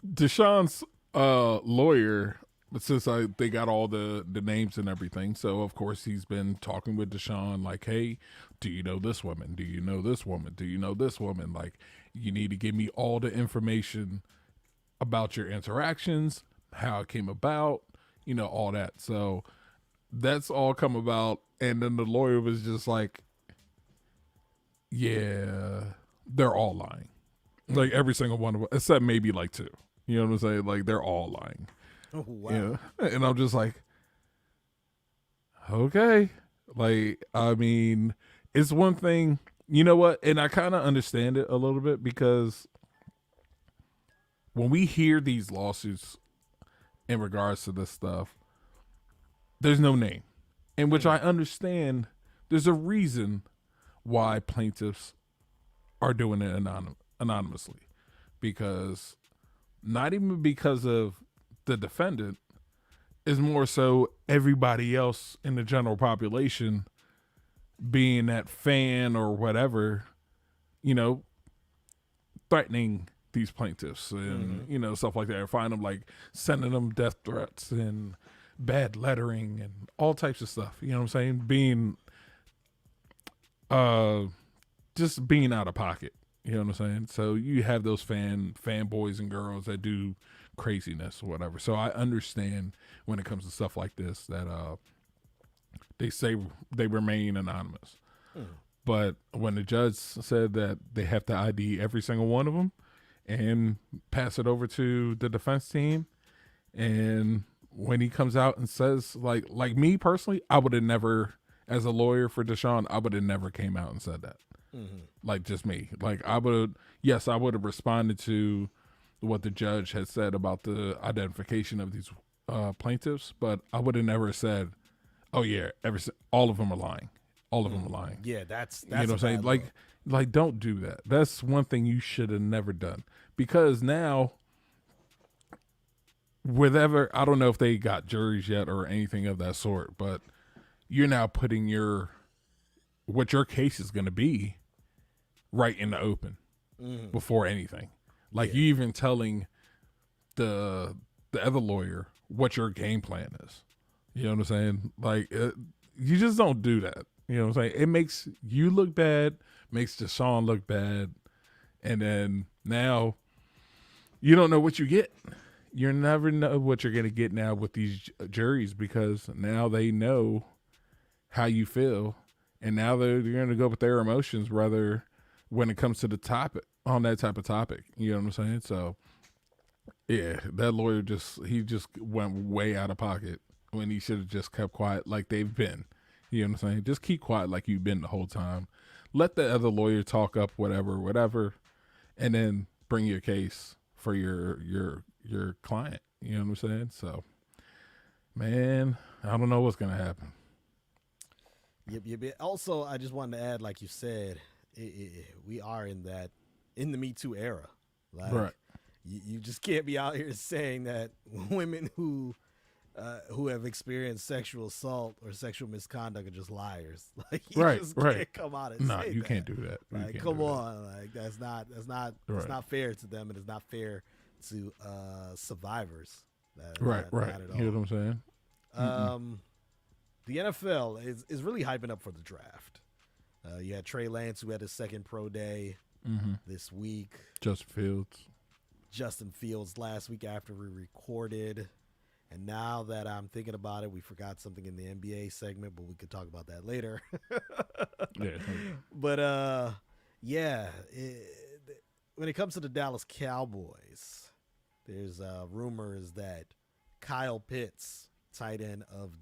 Deshaun's lawyer, since they got all the names and everything, so of course he's been talking with Deshaun like, hey, do you know this woman? Do you know this woman? Do you know this woman? Like, you need to give me all the information about your interactions, how it came about, all that. So that's all come about. And then the lawyer was just like, yeah, they're all lying. Like every single one of them, except maybe like 2. You know what I'm saying? Like they're all lying. oh, wow. And I'm just like, okay. Like, I mean, it's one thing, you know what? And I kind of understand it a little bit, because when we hear these lawsuits in regards to this stuff, there's no name, in which I understand there's a reason why plaintiffs are doing it anonymously, because not even because of the defendant, is more so everybody else in the general population being that fan or whatever, threatening these plaintiffs and, stuff like that. I find them like sending them death threats and bad lettering and all types of stuff. You know what I'm saying? Being, just being out of pocket. You know what I'm saying? So you have those fanboys and girls that do craziness or whatever. So I understand when it comes to stuff like this that they say they remain anonymous. But when the judge said that they have to ID every single one of them and pass it over to the defense team, and when he comes out and says, like me personally, I would have never, as a lawyer for Deshaun, I would have never came out and said that. Like, just me. Like, I would have responded to what the judge had said about the identification of these plaintiffs, but I would have never said, oh yeah, all of them are lying. All of them are lying. Yeah, that's you know what I'm saying? Like, don't do that. That's one thing you should have never done, because now, whatever, I don't know if they got juries yet or anything of that sort, but you're now putting what your case is going to be right in the open before anything. Like you even telling the other lawyer what your game plan is. You know what I'm saying? Like you just don't do that. You know what I'm saying? It makes you look bad, makes Deshaun look bad, and then now you don't know what you get. You never know what you're going to get now with these juries because now they know how you feel, and now they're going to go with their emotions rather when it comes to the topic, on that type of topic. You know what I'm saying? So, yeah, that lawyer just went way out of pocket when he should have just kept quiet like they've been. You know what I'm saying? Just keep quiet like you've been the whole time. Let the other lawyer talk up whatever, and then bring your case for your client. You know what I'm saying? So, man, I don't know what's gonna happen. Yep. Also, I just wanted to add, like you said, we are in the Me Too era. Like, right. You just can't be out here saying that women who have experienced sexual assault or sexual misconduct are just liars. Like, you just can't come out and say you that. can't do that. Like, come on, like that's not fair to them, and it's not fair to survivors. Right. Not at all. You know what I'm saying? The NFL is really hyping up for the draft. You had Trey Lance, who had his second pro day this week. Justin Fields last week after we recorded. And now that I'm thinking about it, we forgot something in the NBA segment, but we could talk about that later. Yeah. But, when it comes to the Dallas Cowboys, there's rumors that Kyle Pitts, tight end of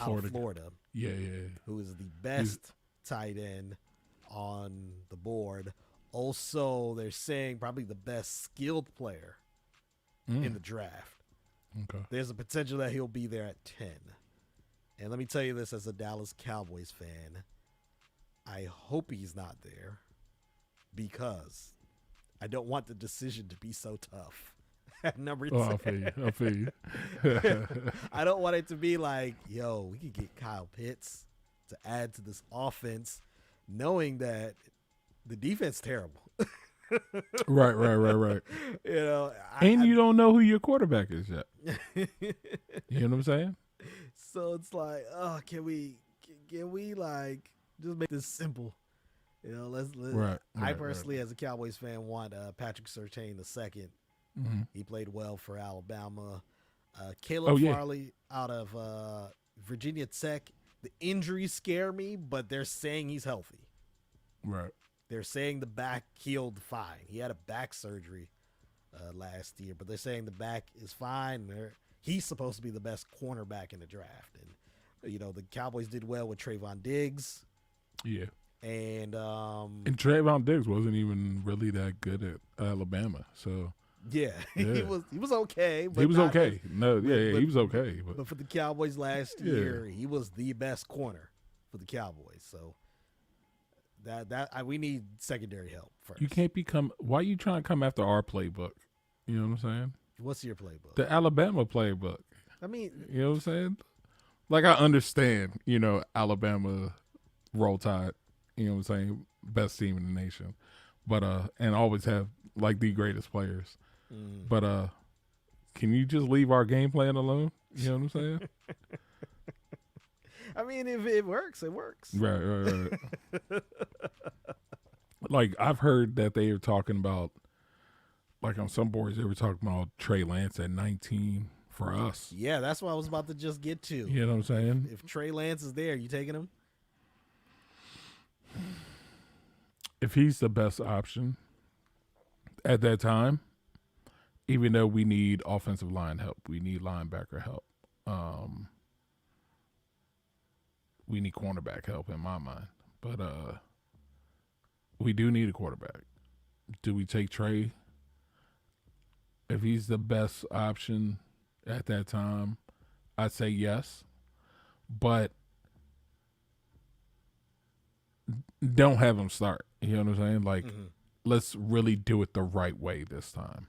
out of Florida, who is the best tight end on the board. Also, they're saying probably the best skilled player in the draft. Okay. There's a potential that he'll be there at 10. And let me tell you this as a Dallas Cowboys fan. I hope he's not there because I don't want the decision to be so tough at number 10. I feel you. I don't want it to be like, yo, we could get Kyle Pitts to add to this offense knowing that the defense is terrible. Right. You know, you don't know who your quarterback is yet. You know what I'm saying? So it's like, oh, can we like just make this simple? You know, let's I personally, as a Cowboys fan, want Patrick Surtain II. Mm-hmm. He played well for Alabama. Caleb Farley out of Virginia Tech. The injuries scare me, but they're saying he's healthy. Right. They're saying the back healed fine. He had a back surgery last year, but they're saying the back is fine. He's supposed to be the best cornerback in the draft. And, you know, the Cowboys did well with Trayvon Diggs. Yeah. And Trayvon Diggs wasn't even really that good at Alabama. So, yeah. he was okay. But he was okay. He was okay. But for the Cowboys last year, he was the best corner for the Cowboys. So, we need secondary help first. You can't why are you trying to come after our playbook? You know what I'm saying? What's your playbook? The Alabama playbook. I mean, you know what I'm saying? Like, I understand, you know, Alabama Roll Tide, you know what I'm saying? Best team in the nation. But and always have like the greatest players. But can you just leave our game plan alone? You know what I'm saying? I mean, if it works, it works. Right. Like, I've heard that they are talking about, like, on some boards, they were talking about Trey Lance at 19 for us. Yeah, that's what I was about to just get to. You know what I'm saying? If Trey Lance is there, you taking him? If he's the best option at that time, even though we need offensive line help, we need linebacker help, we need cornerback help in my mind. But we do need a quarterback. Do we take Trey? If he's the best option at that time, I'd say yes. But don't have him start. You know what I'm saying? Like, let's really do it the right way this time.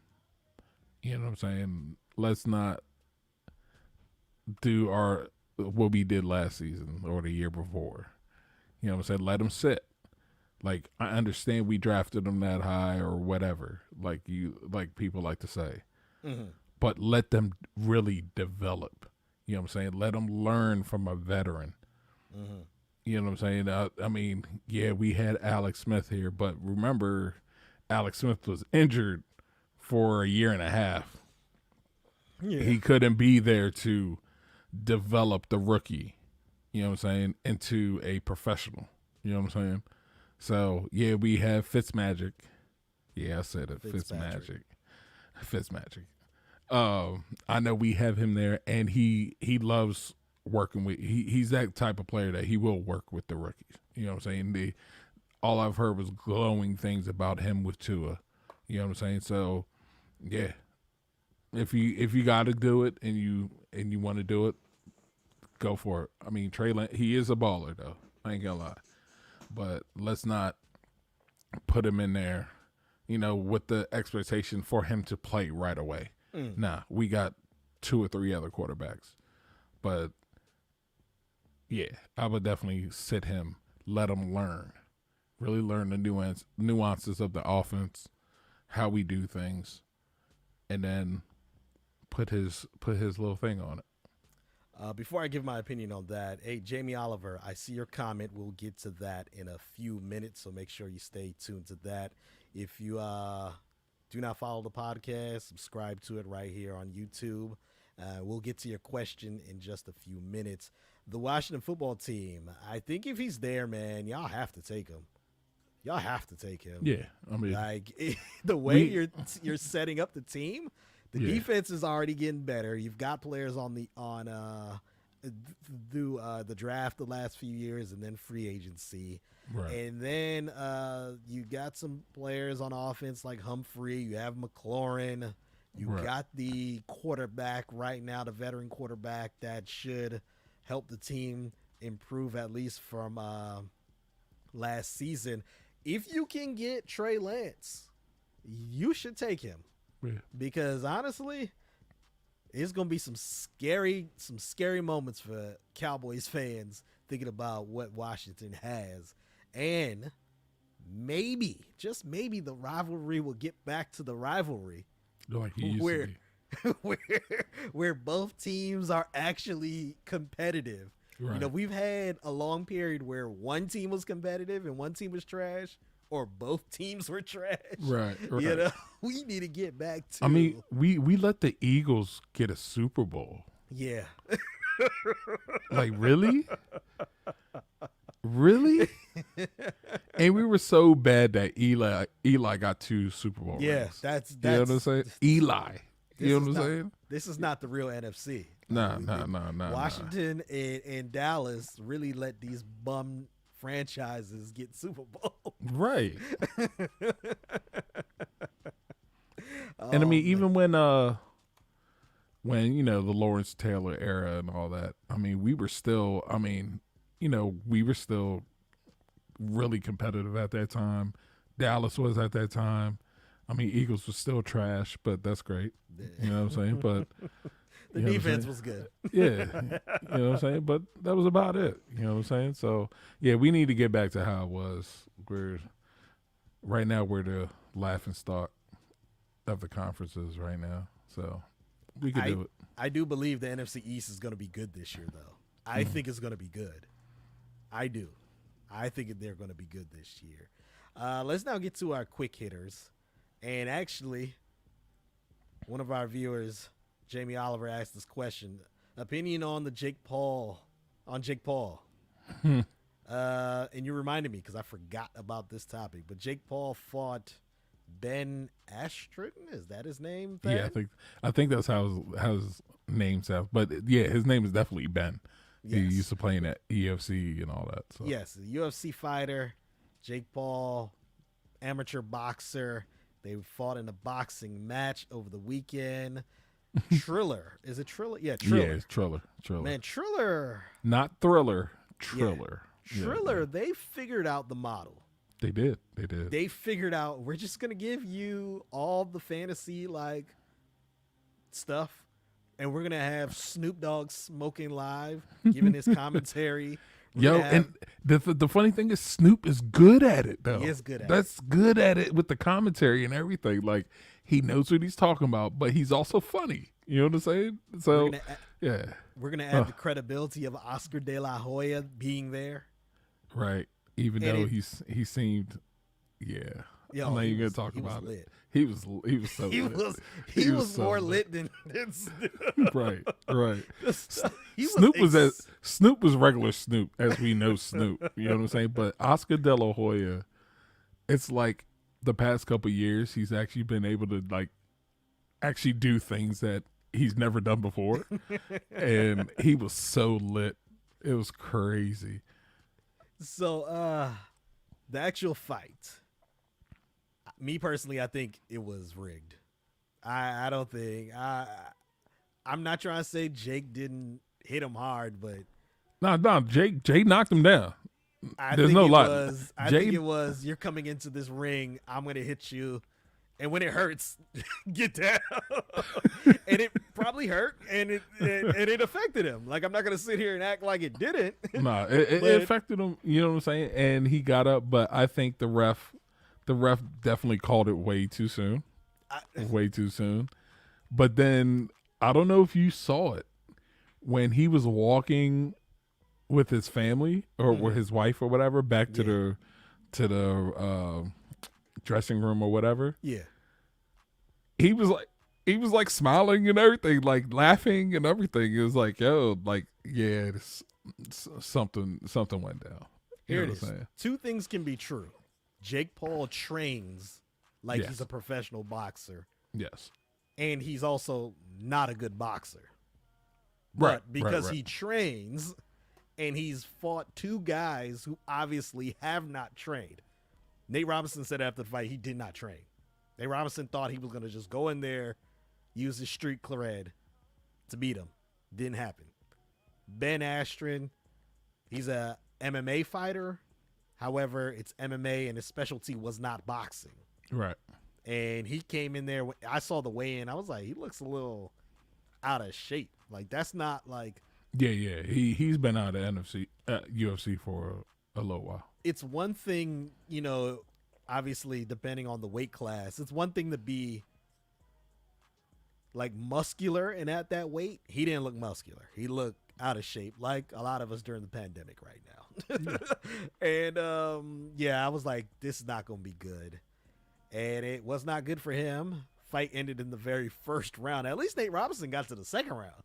You know what I'm saying? Let's not do what we did last season or the year before. You know what I'm saying? Let him sit. Like, I understand we drafted him that high or whatever, like people like to say, but let them really develop. You know what I'm saying? Let them learn from a veteran. You know what I'm saying? I mean, yeah, we had Alex Smith here, but remember, Alex Smith was injured for a year and a half. Yeah. He couldn't be there to develop the rookie, you know what I'm saying, into a professional. You know what I'm saying? So, yeah, we have Fitzmagic. Yeah, I said it. Fitzmagic. I know we have him there, and he loves working with. He's that type of player that he will work with the rookies. You know what I'm saying? All I've heard was glowing things about him with Tua. You know what I'm saying? So, yeah, if you got to do it and you want to do it, go for it. I mean, Trey Lance, he is a baller though. I ain't gonna lie, but let's not put him in there, with the expectation for him to play right away. Nah, we got 2 or 3 other quarterbacks, but yeah, I would definitely sit him, let him learn, really learn the nuances of the offense, how we do things, and then put his little thing on it. Before I give my opinion on that, hey, Jamie Oliver, I see your comment. We'll get to that in a few minutes, so make sure you stay tuned to that. If you do not follow the podcast, subscribe to it right here on YouTube. We'll get to your question in just a few minutes. The Washington football team, I think if he's there, man, y'all have to take him. Y'all have to take him. Yeah, I mean, like the way you're setting up the team, the defense is already getting better. You've got players through the draft the last few years, and then free agency, right. And then you got some players on offense like Humphrey. You have McLaurin. You got the quarterback right now, the veteran quarterback that should help the team improve at least from last season. If you can get Trey Lance, you should take him. Yeah. Because honestly, it's going to be some scary moments for Cowboys fans thinking about what Washington has. And maybe, just maybe, the rivalry will get back to the rivalry. Like he used to be. where both teams are actually competitive. Right. We've had a long period where one team was competitive and one team was trash, or both teams were trash. Right. We need to get back to. I mean, we let the Eagles get a Super Bowl. Yeah. Like, really? Really? And we were so bad that Eli got 2 Super Bowl rings. That's you know what I'm saying? Eli. You know what I'm saying? This is not the real NFC. No. Washington and Dallas really let these bum franchises get Super Bowl. Right. And I mean, even when the Lawrence Taylor era and all that, I mean, we were still really competitive at that time. Dallas was at that time. I mean, Eagles was still trash, but that's great. You know what I'm saying? But the defense was good. Yeah. You know what I'm saying? But that was about it. You know what I'm saying? So, yeah, we need to get back to how it was. Right now we're the laughing stock of the conferences right now. So, we can do it. I do believe the NFC East is going to be good this year, though. I think it's going to be good. I do. I think they're going to be good this year. Let's now get to our quick hitters. And actually, one of our viewers, Jamie Oliver, asked this question: opinion on Jake Paul. And you reminded me because I forgot about this topic. But Jake Paul fought Ben Askren. Is that his name? Yeah, I think that's how his name sounds. But yeah, his name is definitely Ben. Yes. He used to play in that UFC and all that. So. Yes, a UFC fighter, Jake Paul, amateur boxer. They fought in a boxing match over the weekend. Triller. Is it Triller? Yeah, Triller. Yeah, it's Triller. Man, Triller. Not Thriller. Triller. Yeah. Triller, they figured out the model. They did. They figured out, we're just going to give you all the fantasy stuff, and we're going to have Snoop Dogg smoking live, giving his commentary. Yo, and the funny thing is Snoop is good at it though. He is good at That's good at it with the commentary and everything. Like he knows what he's talking about, but he's also funny. You know what I'm saying? So we're gonna add the credibility of Oscar De La Hoya being there. Right. Even though he seemed Yo, I'm not even gonna talk about it. He was so lit. He was so more lit than Snoop. Right. Snoop was regular Snoop, as we know Snoop. You know what I'm saying? But Oscar De La Hoya, it's like the past couple of years he's actually been able to like actually do things that he's never done before. And he was so lit. It was crazy. So the actual fight. Me personally, I think it was rigged. I don't think I'm not trying to say Jake didn't hit him hard, but no, Jake knocked him down. There's no lie. I think it was you're coming into this ring, I'm gonna hit you, and when it hurts, get down. And it probably hurt, and it affected him. Like I'm not gonna sit here and act like it didn't. No, it affected him. You know what I'm saying? And he got up, but I think the ref definitely called it way too soon. Way too soon. But then I don't know if you saw it when he was walking with his family or with his wife or whatever back to the dressing room or whatever. Yeah. He was like smiling and everything, like laughing and everything. It was like, yo, like, yeah, something went down. Here it is. Two things can be true. Jake Paul trains like he's a professional boxer. Yes. And he's also not a good boxer. Right. But because he trains and he's fought two guys who obviously have not trained. Nate Robinson said after the fight he did not train. Nate Robinson thought he was going to just go in there, use his street cred to beat him. Didn't happen. Ben Askren, he's a MMA fighter. However, it's MMA and his specialty was not boxing. Right. And he came in there. I saw the weigh-in. I was like, he looks a little out of shape. Like, that's not like... Yeah. He's been out of UFC for a little while. It's one thing, you know, obviously, depending on the weight class, it's one thing to be, like, muscular and at that weight. He didn't look muscular. He looked out of shape, like a lot of us during the pandemic right now. And I was like, this is not gonna be good, and it was not good for him. Fight ended in the very first round. At least Nate Robinson got to the second round.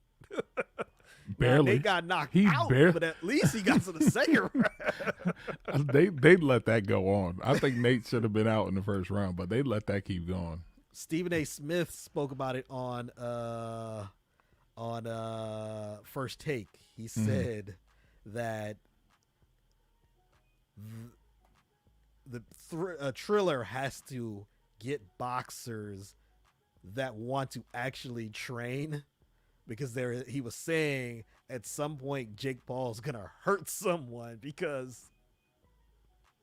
Barely. Nate got knocked out, but at least he got to the second round. They let that go on. I think Nate should have been out in the first round, but they let that keep going. Stephen A. Smith spoke about it on First Take. He said that the Triller has to get boxers that want to actually train, because he was saying at some point Jake Paul's gonna hurt someone because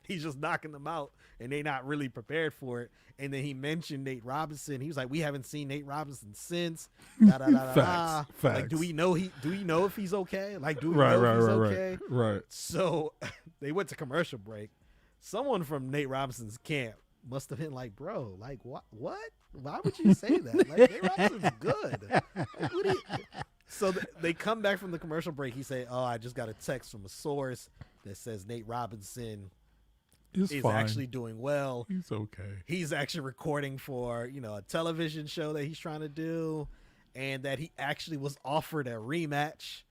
he's just knocking them out and they're not really prepared for it. And then he mentioned Nate Robinson. He was like, we haven't seen Nate Robinson since. Facts. Like, do we know if he's okay? Like, do we know if he's okay? Right. So they went to commercial break. Someone from Nate Robinson's camp must have been like, bro, like, what? Why would you say that? Like, Nate Robinson's good. Like, so they come back from the commercial break. He say, oh, I just got a text from a source that says Nate Robinson is actually doing well. He's okay. He's actually recording for, a television show that he's trying to do, and that he actually was offered a rematch,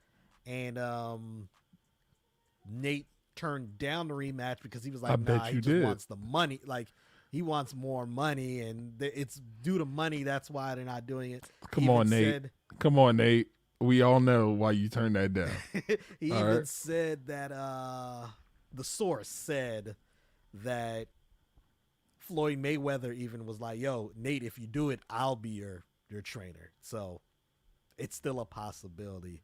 and Nate turned down the rematch because he was like, he just wants the money. Like, he wants more money, and it's due to money. That's why they're not doing it. Come on, Nate. We all know why you turned that down. He even said that the source said that Floyd Mayweather even was like, yo, Nate, if you do it, I'll be your trainer. So it's still a possibility.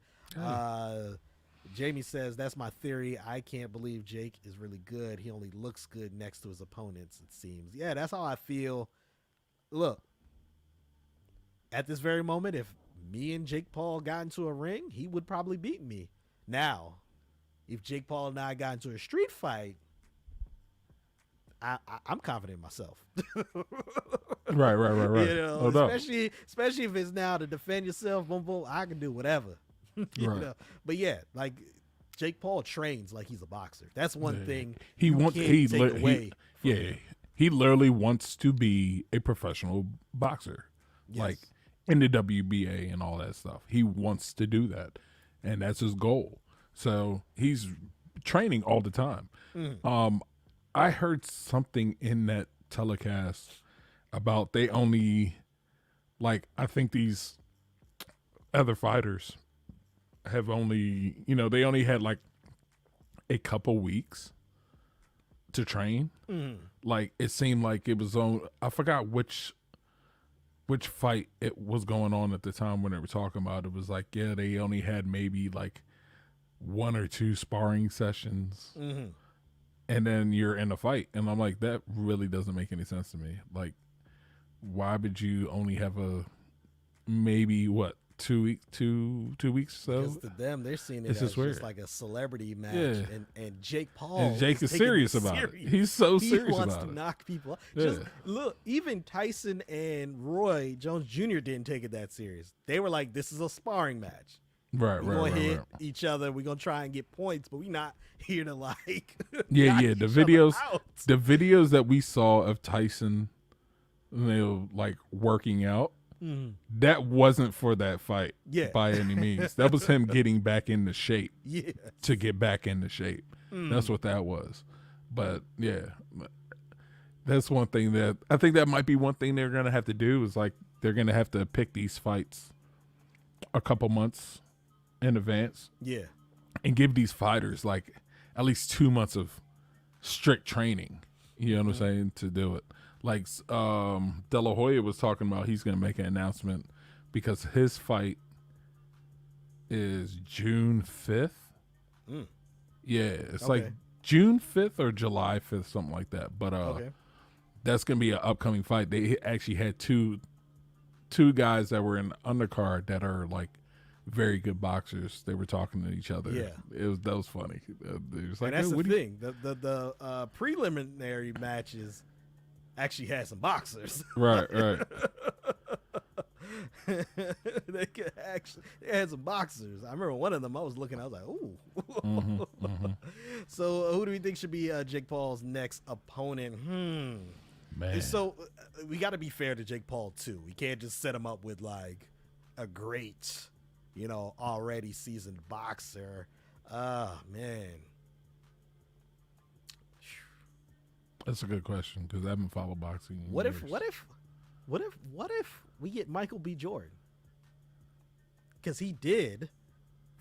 Jamie says, that's my theory. I can't believe Jake is really good. He only looks good next to his opponents, it seems. Yeah, that's how I feel. Look, at this very moment, if me and Jake Paul got into a ring, he would probably beat me. Now, if Jake Paul and I got into a street fight, I'm confident in myself. Right. You know, No doubt. especially if it's now to defend yourself. Boom, boom. I can do whatever. You Right. know? But yeah, like Jake Paul trains like he's a boxer. That's one thing He you wants. can't He take away. From him. He literally wants to be a professional boxer, Yes. like in the WBA and all that stuff. He wants to do that, and that's his goal. So he's training all the time. I heard something in that telecast about they only, like, I think these other fighters have only, they only had like a couple weeks to train. Like, it seemed like it was on, I forgot which fight it was going on at the time when they were talking about it. It was like, yeah, they only had maybe like 1 or 2 sparring sessions. And then you're in a fight. And I'm like, that really doesn't make any sense to me. Like, why would you only have maybe 2 weeks or so? Because to them, they're seeing it It's as just weird. just like a celebrity match. Yeah. And Jake Paul And Jake is taking serious it about it. serious. He's so He serious wants about to it. knock people out. Yeah. Just look, even Tyson and Roy Jones Jr. didn't take it that serious. They were like, this is a sparring match. Right. We're going to hit each other. We're going to try and get points, but we're not here to like Yeah, knock yeah. each The other videos, out. the videos that we saw of Tyson, like working out, that wasn't for that fight. Yeah. By any means. That was him getting back into shape. Yeah. To get back into shape. That's what that was. But yeah, that's one thing that I think that might be one thing they're gonna have to do is like they're gonna have to pick these fights a couple months in advance. Yeah. And give these fighters like at least 2 months of strict training. You know what I'm saying? To do it. Like De La Hoya was talking about he's gonna make an announcement because his fight is June 5th. Yeah, it's like June 5th or July 5th, something like that. But that's gonna be an upcoming fight. They actually had two guys that were in the undercard that are like very good boxers. They were talking to each other. Yeah, that was funny. It was like, and that's hey, the thing. The preliminary matches actually had some boxers. Right. They had some boxers. I remember one of them. I was looking. I was like, ooh. So who do we think should be Jake Paul's next opponent? Man. So we got to be fair to Jake Paul too. We can't just set him up with like a great, already seasoned boxer. Man. That's a good question because I haven't followed boxing. In What years. if we get Michael B. Jordan? Because he did,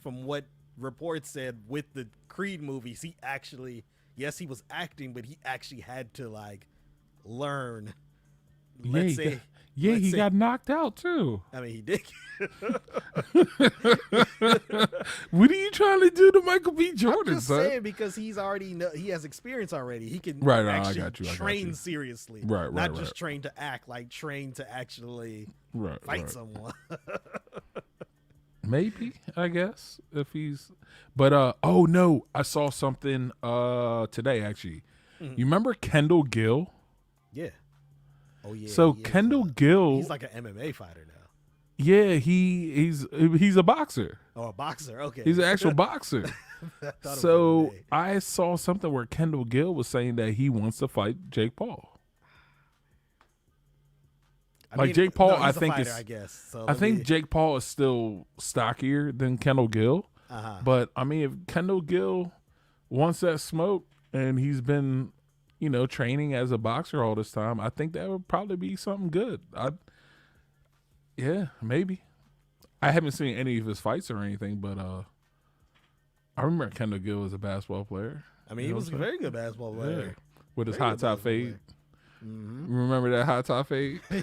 from what reports said with the Creed movies, he actually, yes, he was acting, but he actually had to like learn. Let's say he got knocked out too. I mean, he did. What are you trying to do to Michael B. Jordan, I'm just son? saying because he has experience already. He can Right, I actually got you. train seriously. Right, Not right. just train to act, like train to actually Right, fight someone. Maybe, I guess, if he's. But oh no, I saw something today actually. You remember Kendall Gill? Yeah. Oh yeah. So he is, Kendall Gill, he's like an MMA fighter now. yeah, he's a boxer. Oh, a boxer. Okay. He's an actual boxer. I thought it was So MMA. I saw something where Kendall Gill was saying that he wants to fight Jake Paul. I mean, Jake Paul, no, he's I a think fighter, is. I guess. So I think Jake Paul is still stockier than Kendall Gill. But I mean, if Kendall Gill wants that smoke and he's been, training as a boxer all this time, I think that would probably be something good. Yeah, maybe. I haven't seen any of his fights or anything, but I remember Kendall Gill as a basketball player. I mean, he was a very good basketball player. With his Very hot good top basketball fade. player. Remember that hot top fade? I'm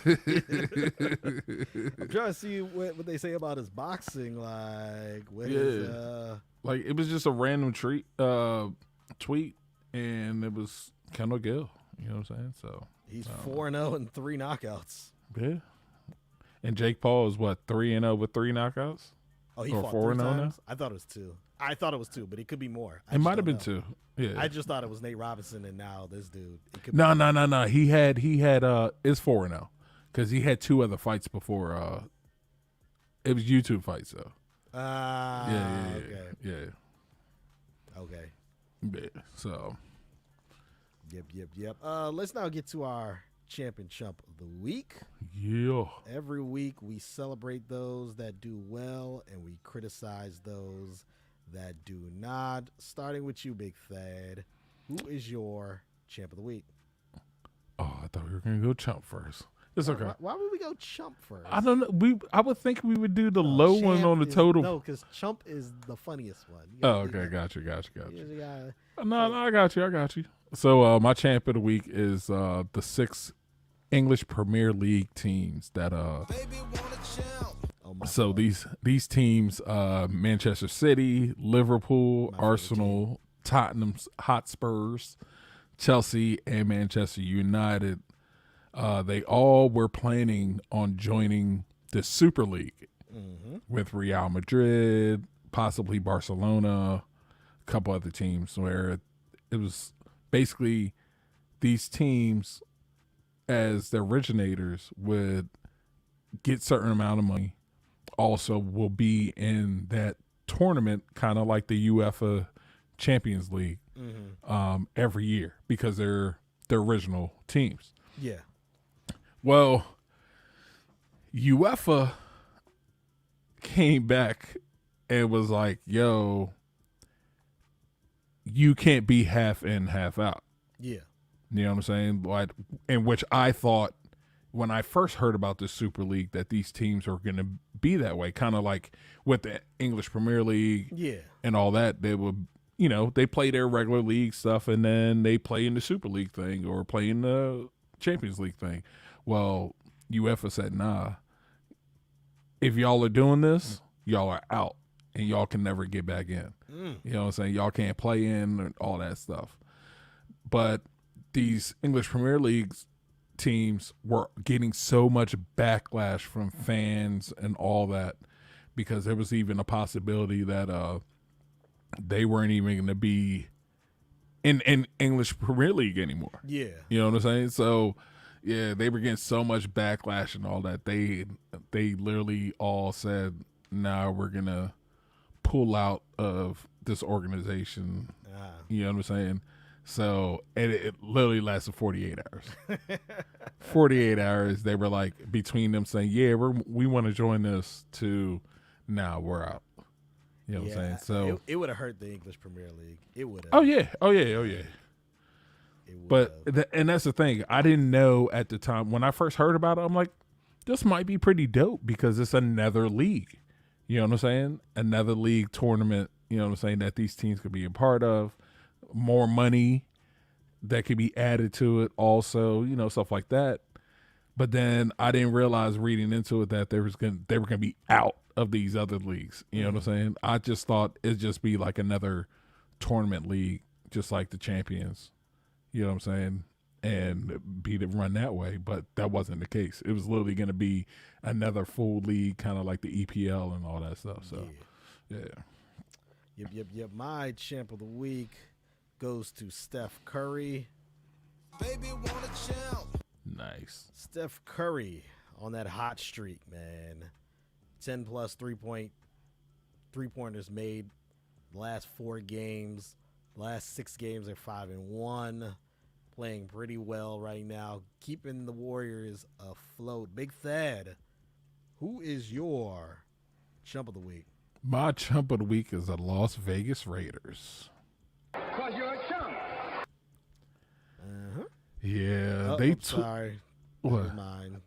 trying to see what they say about his boxing. Like, what his, Like, it was just a random tweet, and it was Kendall Gill. You know what I'm saying? So he's 4-0 and 3 knockouts. yeah. And Jake Paul is what, 3-0 with 3 knockouts? Oh, he Or fought 4-0 3 now? times? I thought it was 2. I thought it was 2, but it could be more. It might have been 2. Yeah. I just thought it was Nate Robinson, and now this dude. It could No. be He had it's 4-0 because he had 2 other fights before. It was YouTube fights though. Yeah. Okay. Yeah. So. Yep. Let's now get to our Champ and Chump of the week. Yeah. Every week we celebrate those that do well, and we criticize those that do not. Starting with you, Big Thad. Who is your Champ of the week? Oh, I thought we were gonna go Chump first. It's okay. Why would we go Chump first? I don't know. I would think we would do the low one Champ on the is- total. No, because Chump is the funniest one. You Oh, gotta- okay. Got you. you gotta- No, I got you. So my champ of the week is the 6 English Premier League teams that oh my so God. these teams Manchester City, Liverpool, My favorite Arsenal, Tottenham Hotspurs, Chelsea, and Manchester United, they all were planning on joining the Super League with Real Madrid, possibly Barcelona, a couple other teams, where it was basically these teams as the originators would get certain amount of money, also will be in that tournament, kind of like the UEFA Champions League, every year because they're the original teams. Yeah. Well, UEFA came back and was like, yo, you can't be half in, half out. Yeah. You know what I'm saying? Like, in which I thought when I first heard about this Super League that these teams are going to be that way, kind of like with the English Premier League Yeah. and all that. They would, they play their regular league stuff and then they play in the Super League thing or play in the Champions League thing. Well, UEFA said, nah, if y'all are doing this, y'all are out and y'all can never get back in. You know what I'm saying? Y'all can't play in and all that stuff. But these English Premier League teams were getting so much backlash from fans and all that because there was even a possibility that they weren't even going to be in English Premier League anymore. Yeah. You know what I'm saying? So, yeah, they were getting so much backlash and all that. They literally all said, nah, we're going to pull out of this organization. You know what I'm saying? So it literally lasted 48 hours. 48 hours. They were like between them saying, yeah, we want to join this to now we're out. You know what I'm saying? So it would have hurt the English Premier League. It would have. Oh yeah. It But would've. and that's the thing. I didn't know at the time when I first heard about it. I'm like, this might be pretty dope because it's another league. You know what I'm saying? Another league tournament. You know what I'm saying? That these teams could be a part of. More money that could be added to it. Also, stuff like that. But then I didn't realize reading into it that they were gonna be out of these other leagues. You know what I'm saying? I just thought it'd just be like another tournament league, just like the Champions. You know what I'm saying? And be to run that way, but that wasn't the case. It was literally going to be another full league, kind of like the EPL and all that stuff. So, yeah. Yep. My champ of the week goes to Steph Curry. Baby want a champ. Nice. Steph Curry on that hot streak, man. 10 plus three-pointers made the last 4 games. The last 6 games are 5-1. Playing pretty well right now. Keeping the Warriors afloat. Big Thad, who is your chump of the week? My chump of the week is the Las Vegas Raiders. Cause you're a chump. Yeah, I'm sorry. That was What? mine.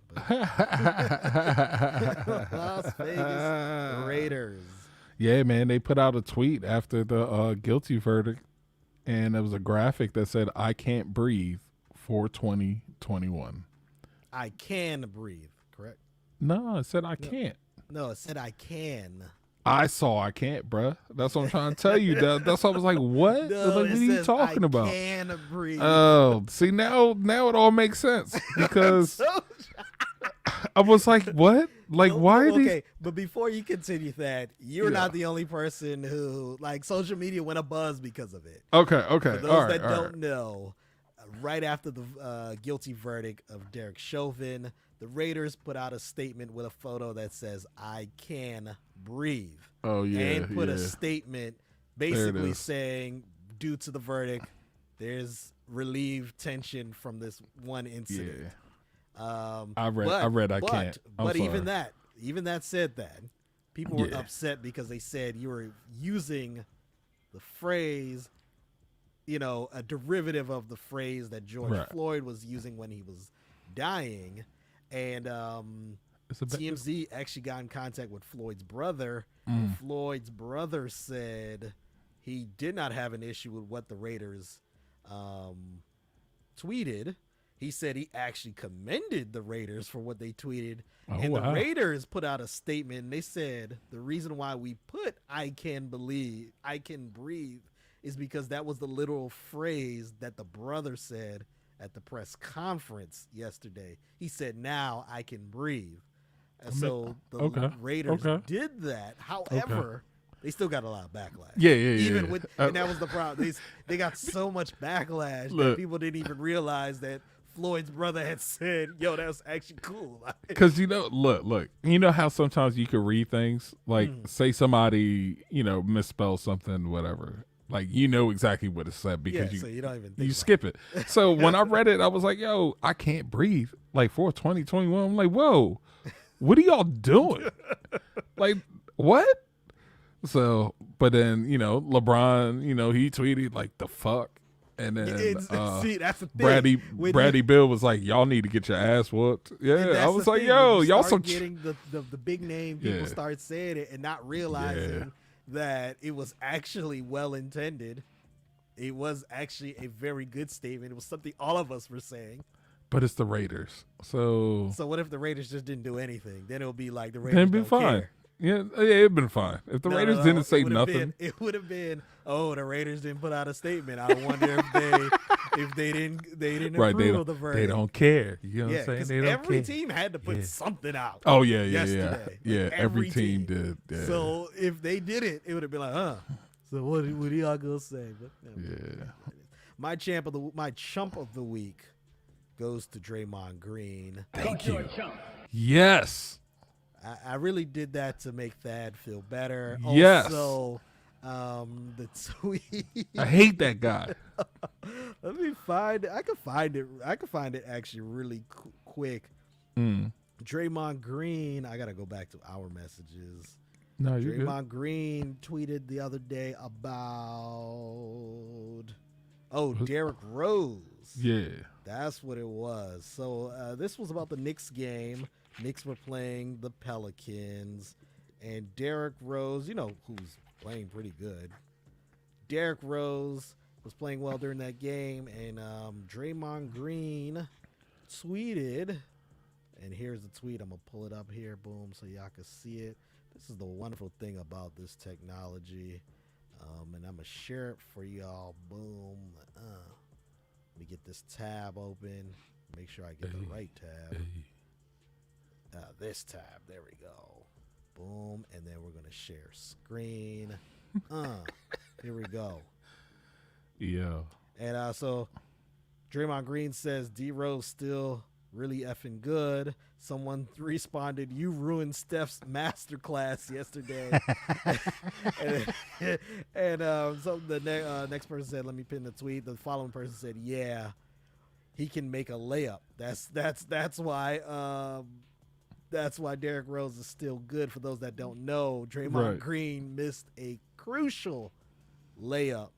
But Las Vegas Raiders. Yeah, man, they put out a tweet after the guilty verdict, and it was a graphic that said, I can't breathe for 2021. I can breathe, correct? No, it said I can't. No, it said I can. I saw I can't, bruh. That's what I'm trying to tell you. That's why I was like, what? No, Like, what it are you says talking I about? can breathe. Oh, see, now it all makes sense because I was like, what? Like, why are these? Okay, but before you continue that, you're not the only person who, like, social media went abuzz because of it. Okay. For those that don't know, right after the guilty verdict of Derek Chauvin, the Raiders put out a statement with a photo that says, "I can breathe." Oh, yeah. And put a statement basically is. saying, due to the verdict, there's relieved tension from this one incident. Yeah. I read. I can't. But even that said that, people were upset because they said you were using the phrase, a derivative of the phrase that George Floyd was using when he was dying. And TMZ actually got in contact with Floyd's brother. And Floyd's brother said he did not have an issue with what the Raiders tweeted. He said he actually commended the Raiders for what they tweeted. The Raiders put out a statement, and they said the reason why we put I can breathe is because that was the literal phrase that the brother said at the press conference yesterday. He said, "Now I can breathe." And so the Raiders did that. However, they still got a lot of backlash. Yeah. With, and that was the problem. They got so much backlash that people didn't even realize that Floyd's brother had said, "Yo, that was actually cool." Because look, you know how sometimes you can read things like say somebody misspell something, whatever. Like exactly what it said because so you don't even think skip it. So when I read it, I was like, "Yo, I can't breathe." Like for 2021, I'm like, "Whoa, what are y'all doing?" Like what? So, but then LeBron, he tweeted like the fuck. And then see, that's the thing. Bradley Bill was like, "Y'all need to get your ass whooped." Yeah, I was like, thing. "Yo, y'all start some getting the big name people start saying it and not realizing that it was actually well intended. It was actually a very good statement. It was something all of us were saying. But it's the Raiders, so what if the Raiders just didn't do anything? Then it would be like the then Raiders be don't fine. care. Yeah, it'd been fine if the Raiders didn't say nothing. It would have been, the Raiders didn't put out a statement. I wonder if they didn't approve of the verdict. They don't care. You know what I'm saying? They don't every care. team had to put something out. Oh yesterday. Yeah. Every team did. Yeah. So if they didn't, it would have been like, So what are y'all gonna say? But my chump of the week goes to Draymond Green. Thank you. Yes. I really did that to make Thad feel better. Yes. Also, the tweet. I hate that guy. Let me find it. I can find it actually really quick. Draymond Green. I gotta go back to our messages. No, you're good. Draymond Green tweeted the other day about Derrick Rose. Yeah. That's what it was. So this was about the Knicks game. Knicks were playing the Pelicans, and Derrick Rose, who's playing pretty good. Derrick Rose was playing well during that game, and Draymond Green tweeted, and here's the tweet. I'm going to pull it up here, boom, so y'all can see it. This is the wonderful thing about this technology, and I'm going to share it for y'all, boom. Let me get this tab open, make sure I get the right tab. This tab, there we go. Boom, and then we're going to share screen. Here we go. Yeah. And so Draymond Green says D-Rose still really effing good. Someone responded, "You ruined Steph's masterclass yesterday." and so the next person said, "Let me pin the tweet." The following person said, "Yeah, he can make a layup. That's why that's why Derrick Rose is still good." For those that don't know, Draymond Green missed a crucial layup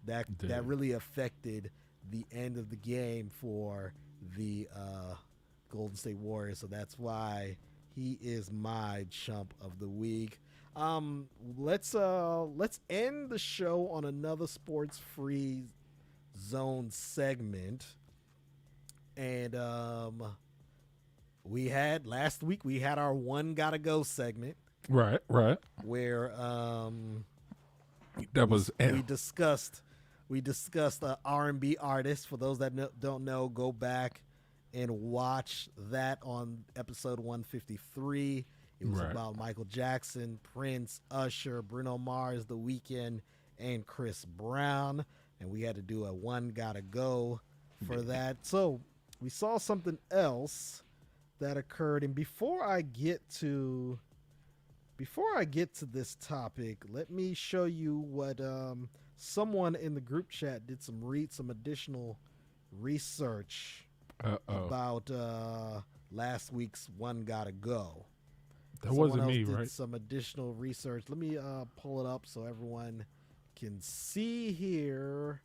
that really affected the end of the game for the Golden State Warriors. So that's why he is my chump of the week. Let's end the show on another sports free zone segment. And last week we had our one gotta go segment. Right. Where we discussed R&B artists. For those that don't know, go back and watch that on episode 153. It was about Michael Jackson, Prince, Usher, Bruno Mars, The Weeknd, and Chris Brown. And we had to do a one gotta go for that. So we saw something else that occurred. And before I get to this topic, let me show you what someone in the group chat did some additional research about last week's one gotta go. That wasn't me, right? Some additional research. Let me pull it up so everyone can see here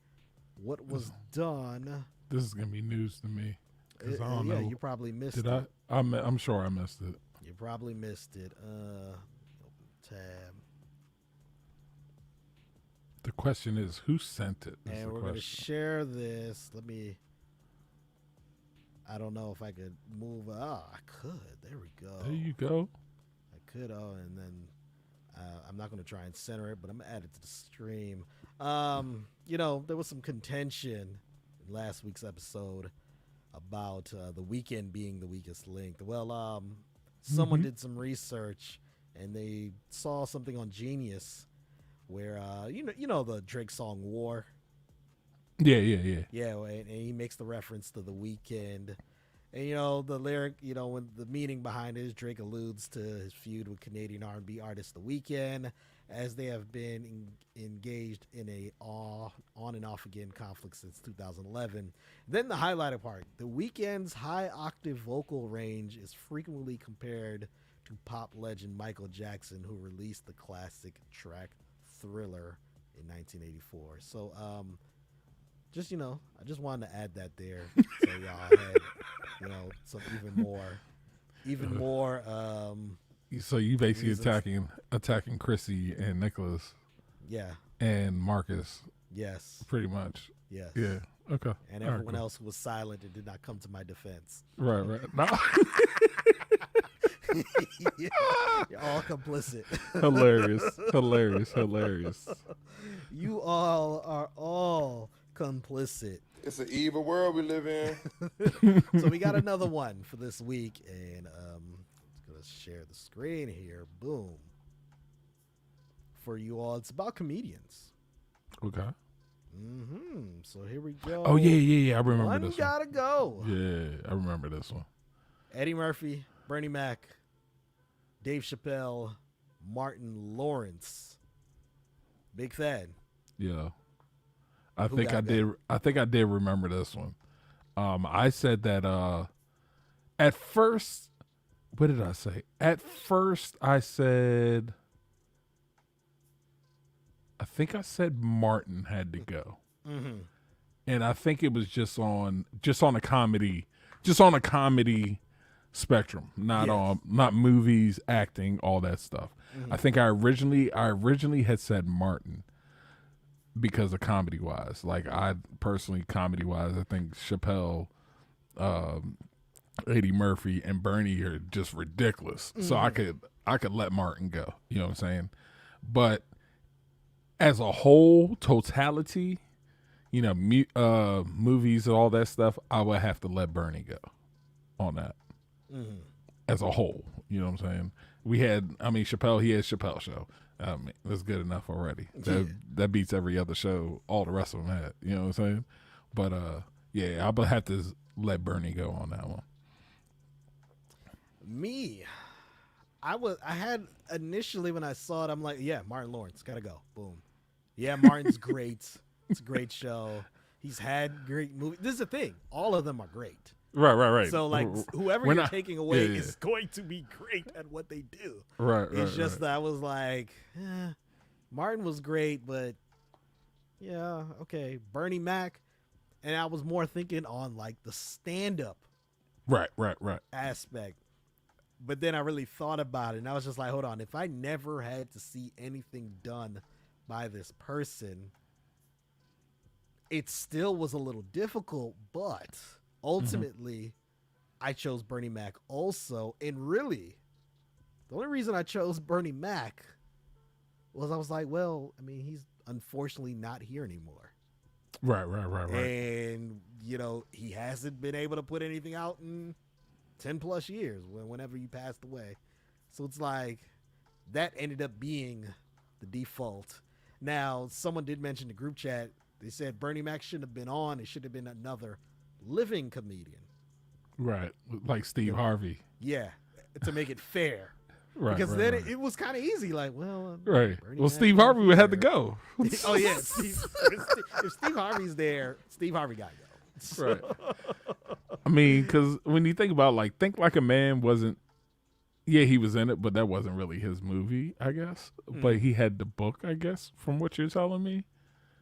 what was done. This is gonna be news to me. I don't know. You probably missed it. I'm sure I missed it. You probably missed it. Open tab. The question is, who sent it? And we're going to share this. I don't know if I could move. Oh, I could. There we go. There you go. I could. Oh, and then I'm not going to try and center it, but I'm going to add it to the stream. There was some contention in last week's episode about The Weeknd being the weakest link. Well, someone did some research and they saw something on Genius where the Drake song War. Yeah. And he makes the reference to The Weeknd. And the lyric, when the meaning behind it is Drake alludes to his feud with Canadian R&B artist The Weeknd, as they have been engaged in a on and off again conflict since 2011. Then the highlighted part: The Weeknd's high octave vocal range is frequently compared to pop legend Michael Jackson, who released the classic track Thriller in 1984. So, I just wanted to add that there, so y'all had, some even more. So you basically attacking Chrissy and Nicholas. Yeah. And Marcus. Yes. Pretty much. Yes. Yeah. Okay. And everyone else who was silent and did not come to my defense. Right. No. You're all complicit. Hilarious. You all are all complicit. It's an evil world we live in. So we got another one for this week, and just gonna share the screen here. Boom. For you all, it's about comedians. Okay. So here we go. Oh yeah. I remember this one. Gotta go. Yeah, I remember this one. Eddie Murphy, Bernie Mac, Dave Chappelle, Martin Lawrence, BigThad. Yeah. I think I did remember this one. I said that at first, what did I say? At first I said, I think I said Martin had to go. And I think it was just on a comedy spectrum, not movies, acting, all that stuff. I think I originally had said Martin because of comedy wise. Like I personally, comedy wise, I think Chappelle, Eddie Murphy, and Bernie are just ridiculous. So I could let Martin go. You know what I'm saying? But as a whole, totality, movies and all that stuff, I would have to let Bernie go on that. As a whole, you know what I'm saying? Chappelle, he has Chappelle Show. That's good enough already. That beats every other show all the rest of them had. You know what I'm saying? But I would have to let Bernie go on that one. Me, I had initially when I saw it, I'm like, yeah, Martin Lawrence, gotta go. Boom. Yeah, Martin's great. It's a great show. He's had great movies. This is the thing. All of them are great. Right. So, like, whoever you're taking away is going to be great at what they do. Right. It's just that I was like, Martin was great, but yeah, okay. Bernie Mac, and I was more thinking on like the stand-up, right aspect. But then I really thought about it, and I was just like, hold on. If I never had to see anything done by this person, it still was a little difficult, but ultimately, I chose Bernie Mac also. And really, the only reason I chose Bernie Mac was I was like, well, I mean, he's unfortunately not here anymore. Right. And, he hasn't been able to put anything out in 10 plus years whenever he passed away. So it's like that ended up being the default. Now, someone did mention the group chat. They said Bernie Mac shouldn't have been on. It should have been another living comedian. Right. Like Steve Harvey. Yeah. To make it fair. Right. Because then it was kind of easy. Like, Right. Bernie Well, Mac Steve Harvey would have to go. Oh, yeah. If Steve Harvey's there, Steve Harvey got to go. Right. I mean, because when you think about Think Like a Man wasn't, he was in it, but that wasn't really his movie, I guess. But he had the book, I guess, from what you're telling me.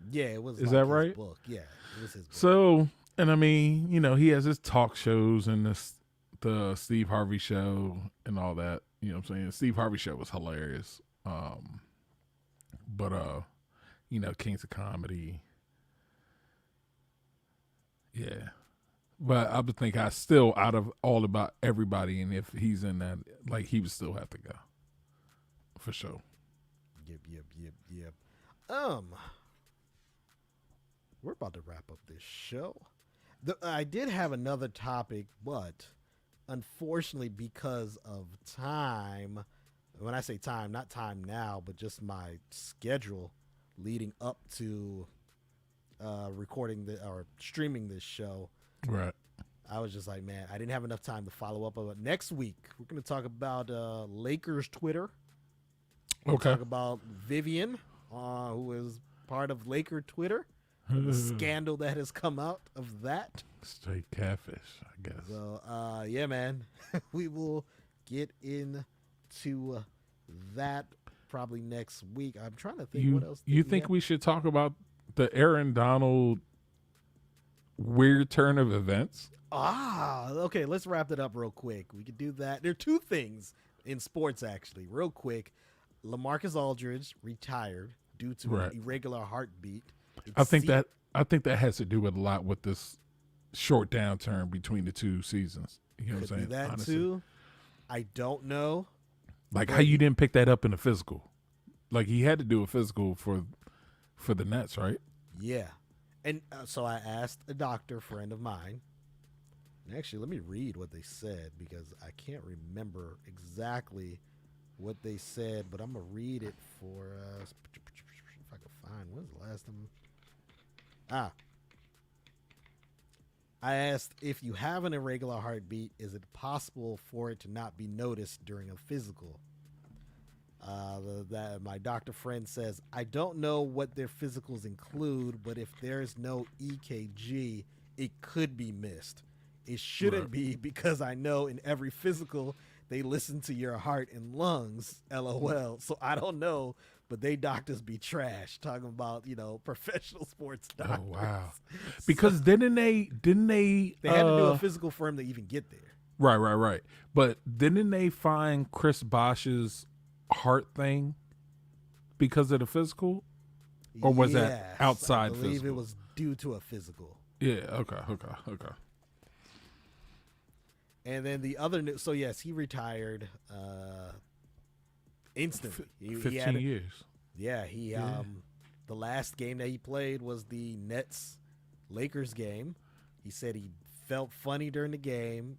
Yeah, it was. Is that right? Book. Yeah, it was his book. So, and I mean, he has his talk shows and the Steve Harvey show and all that. You know what I'm saying? Steve Harvey show was hilarious. But Kings of Comedy. Yeah. But I would think still out of all about everybody, and if he's in that, he would still have to go. For sure. Yep. We're about to wrap up this show. I did have another topic, but unfortunately, because of time, when I say time, not time now, but just my schedule leading up to recording or streaming this show. Right. I was just like, man, I didn't have enough time to follow up on it. Next week, we're going to talk about Lakers Twitter. We'll talk about Vivian, who is part of Laker Twitter. The scandal that has come out of that. Straight catfish, I guess. So, yeah, man. We will get into that probably next week. I'm trying to think what else. You think we should talk about the Aaron Donald weird turn of events? Okay. Let's wrap it up real quick. We could do that. There are two things in sports, actually, real quick. LaMarcus Aldridge retired due to an irregular heartbeat. I think that has to do with a lot with this short downturn between the two seasons. You know what I'm saying? That honestly. too. I don't know. How you didn't pick that up in a physical? He had to do a physical for the Nets, right? Yeah. And so I asked a doctor friend of mine. And actually, let me read what they said because I can't remember exactly what they said, but I'm going to read it for us. If I can find, when's the last time? I asked, if you have an irregular heartbeat, is it possible for it to not be noticed during a physical? My doctor friend says, I don't know what their physicals include, but if there's no EKG, it could be missed. It shouldn't be because I know in every physical they listen to your heart and lungs, LOL. So I don't know, but they doctors be trash talking about, professional sports doctors. Oh, wow. Because didn't they had to do a physical for him to even get there. Right. But didn't they find Chris Bosh's heart thing because of the physical? Or was that outside I believe physical? it was due to a physical. Yeah, okay. And then the other news, so yes, he retired instantly. 15 years. Yeah, the last game that he played was the Nets-Lakers game. He said he felt funny during the game,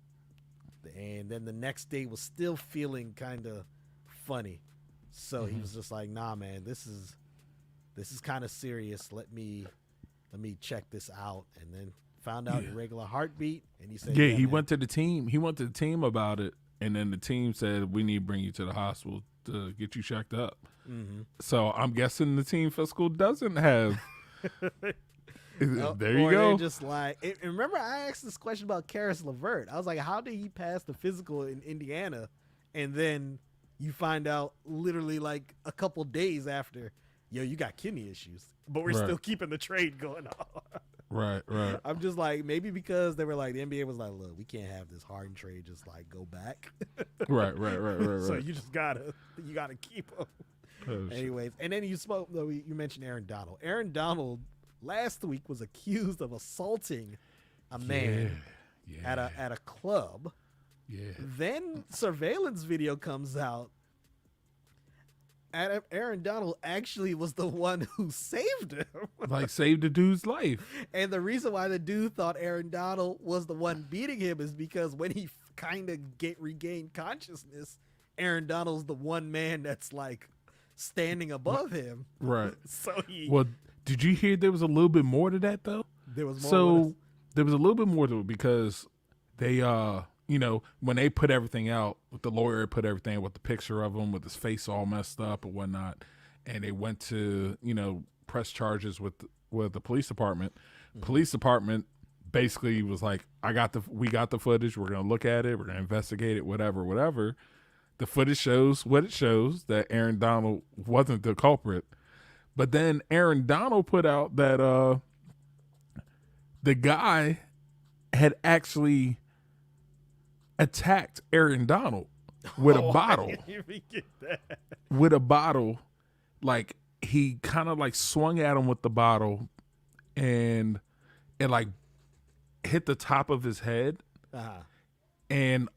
and then the next day was still feeling kind of funny. So he was just like, nah, man, this is kind of serious. Let me check this out. And then found out irregular heartbeat, and he said, he went to the team. He went to the team about it, and then the team said, we need to bring you to the hospital to get you checked up. Mm-hmm. So I'm guessing the team physical doesn't have. There you go. Just remember, I asked this question about Karis LeVert. I was like, how did he pass the physical in Indiana, and then you find out literally a couple days after, you got kidney issues, but we're still keeping the trade going on. Right. I'm just like, maybe because they were the NBA was like, look, we can't have this Harden trade just go back. Right. So you just gotta keep them. Oh, anyways, and then you mentioned Aaron Donald. Aaron Donald last week was accused of assaulting a man at a club. Yeah. Then surveillance video comes out. Aaron Donald actually was the one who saved him. Like, saved the dude's life. And the reason why the dude thought Aaron Donald was the one beating him is because when he kind of regained consciousness, Aaron Donald's the one man that's like standing above him. Right. So Well, did you hear there was a little bit more to that though? There was more. So there was a little bit more to it because they, when they put everything out, the lawyer put everything with the picture of him with his face all messed up and whatnot, and they went to press charges with the police department. Mm-hmm. Police department basically was like, we got the footage. We're gonna look at it. We're gonna investigate it. Whatever. The footage shows what it shows, that Aaron Donald wasn't the culprit. But then Aaron Donald put out that the guy had actually attacked Aaron Donald with a bottle. I didn't even get that. With a bottle. Like, he kind of like swung at him with the bottle and it like hit the top of his head. Uh-huh. And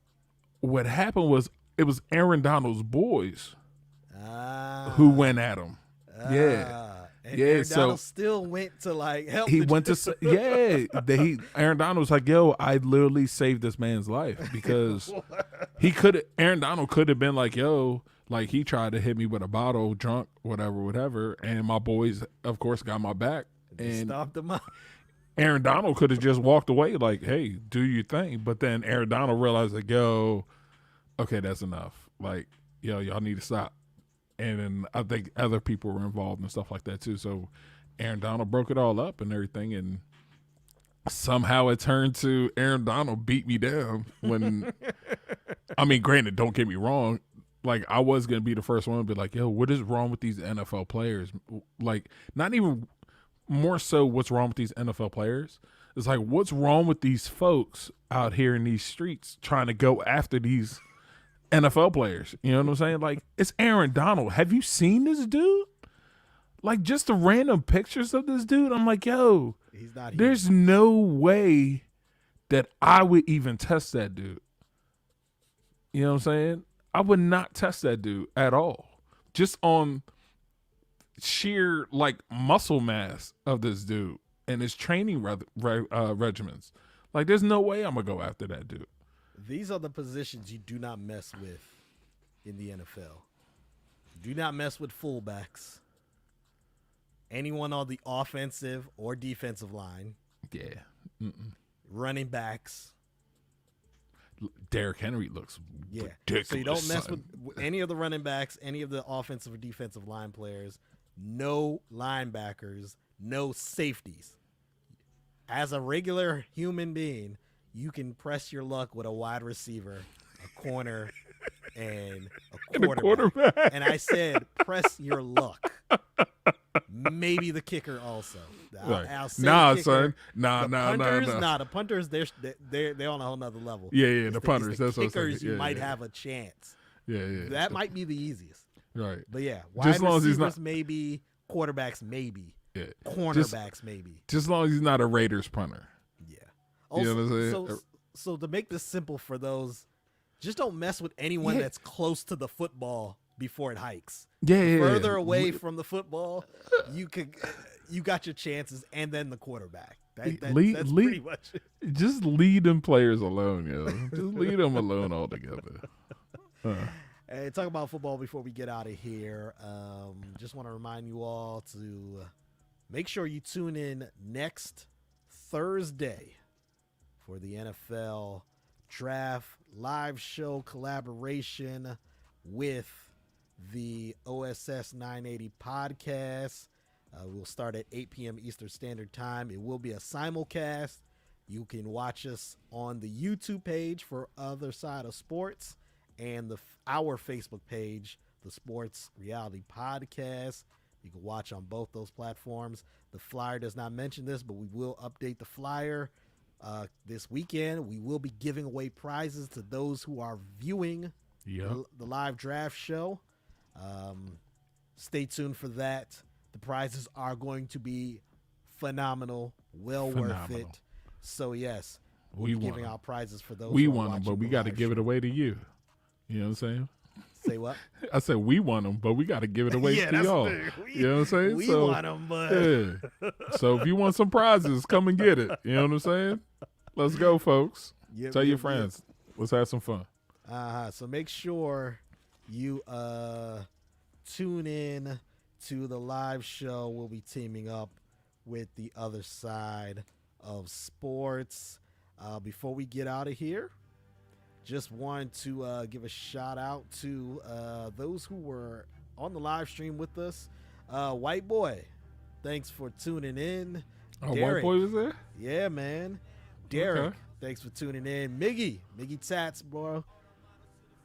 what happened was, it was Aaron Donald's boys who went at him. And Aaron Donald still went to like help. He went to Aaron Donald was like, "Yo, I literally saved this man's life because Aaron Donald could have been like, yo, like he tried to hit me with a bottle, drunk, whatever, and my boys, of course, got my back and stopped him up." Aaron Donald could have just walked away, like, "Hey, do your thing," but then Aaron Donald realized, like, "Yo, okay, that's enough. Like, yo, y'all need to stop." And then I think other people were involved and stuff like that too. So Aaron Donald broke it all up and everything, and somehow it turned to Aaron Donald beat me down when I mean, granted, don't get me wrong, like I was gonna be the first one to be like, yo, what is wrong with these NFL players? Like, not even more so what's wrong with these NFL players. It's like, what's wrong with these folks out here in these streets trying to go after these NFL players? You know what I'm saying? Like, it's Aaron Donald. Have you seen this dude? Like, just the random pictures of this dude, I'm like, yo, he's not here. There's no way that I would even test that dude. You know what I'm saying? I would not test that dude at all. Just on sheer, like, muscle mass of this dude and his training regimens. Like, there's no way I'm going to go after that dude. These are the positions you do not mess with in the NFL. Do not mess with fullbacks. Anyone on the offensive or defensive line. Yeah. Running backs. Derek Henry looks ridiculous. So you don't mess with any of the running backs, any of the offensive or defensive line players. No linebackers, no safeties. As a regular human being, you can press your luck with a wide receiver, a corner, and a quarterback. And I said, press your luck. Maybe the kicker also. I'll say nah, kicker. son. Nah. The punters, they're on a whole nother level. Yeah, the punters. That's what kickers, you might have a chance. Yeah. That might be the easiest. Right. But yeah, wide receivers maybe, quarterbacks maybe, cornerbacks maybe. Just as long as he's not a Raiders punter. Yeah. Also, you know what I'm saying? So to make this simple for those, just don't mess with anyone that's close to the football before it hikes. Yeah. Further away from the football, you got your chances, and then the quarterback. That's pretty much it. Just leave them players alone, yo. Just leave them alone altogether. Hey, talk about football before we get out of here. Just want to remind you all to make sure you tune in next Thursday for the NFL Draft live show collaboration with the OSS 980 podcast. We'll start at 8 p.m. Eastern Standard Time. It will be a simulcast. You can watch us on the YouTube page for Other Side of Sports and our Facebook page, the Sports Reality Podcast. You can watch on both those platforms. The flyer does not mention this, but we will update the flyer this weekend. We will be giving away prizes to those who are viewing the live draft show. Stay tuned for that. The prizes are going to be phenomenal, worth it. So yes, we'll be giving out prizes for those. We want them, but we got to give it away to you. You know what I'm saying? Say what? I said we want them, but we got to give it away Yeah, to that's y'all. the thing. You know what I'm saying? We So, want them, but yeah. So if you want some prizes, come and get it. You know what I'm saying? Let's go, folks. Yep, Tell your yep, friends. Let's have some fun. So make sure you tune in to the live show. We'll be teaming up with the other side of sports. Before we get out of here, just want to give a shout out to those who were on the live stream with us. White Boy, thanks for tuning in. Oh, Derek, White Boy was there? yeah, man. Derek, Okay. thanks for tuning in. Miggy Tats, bro.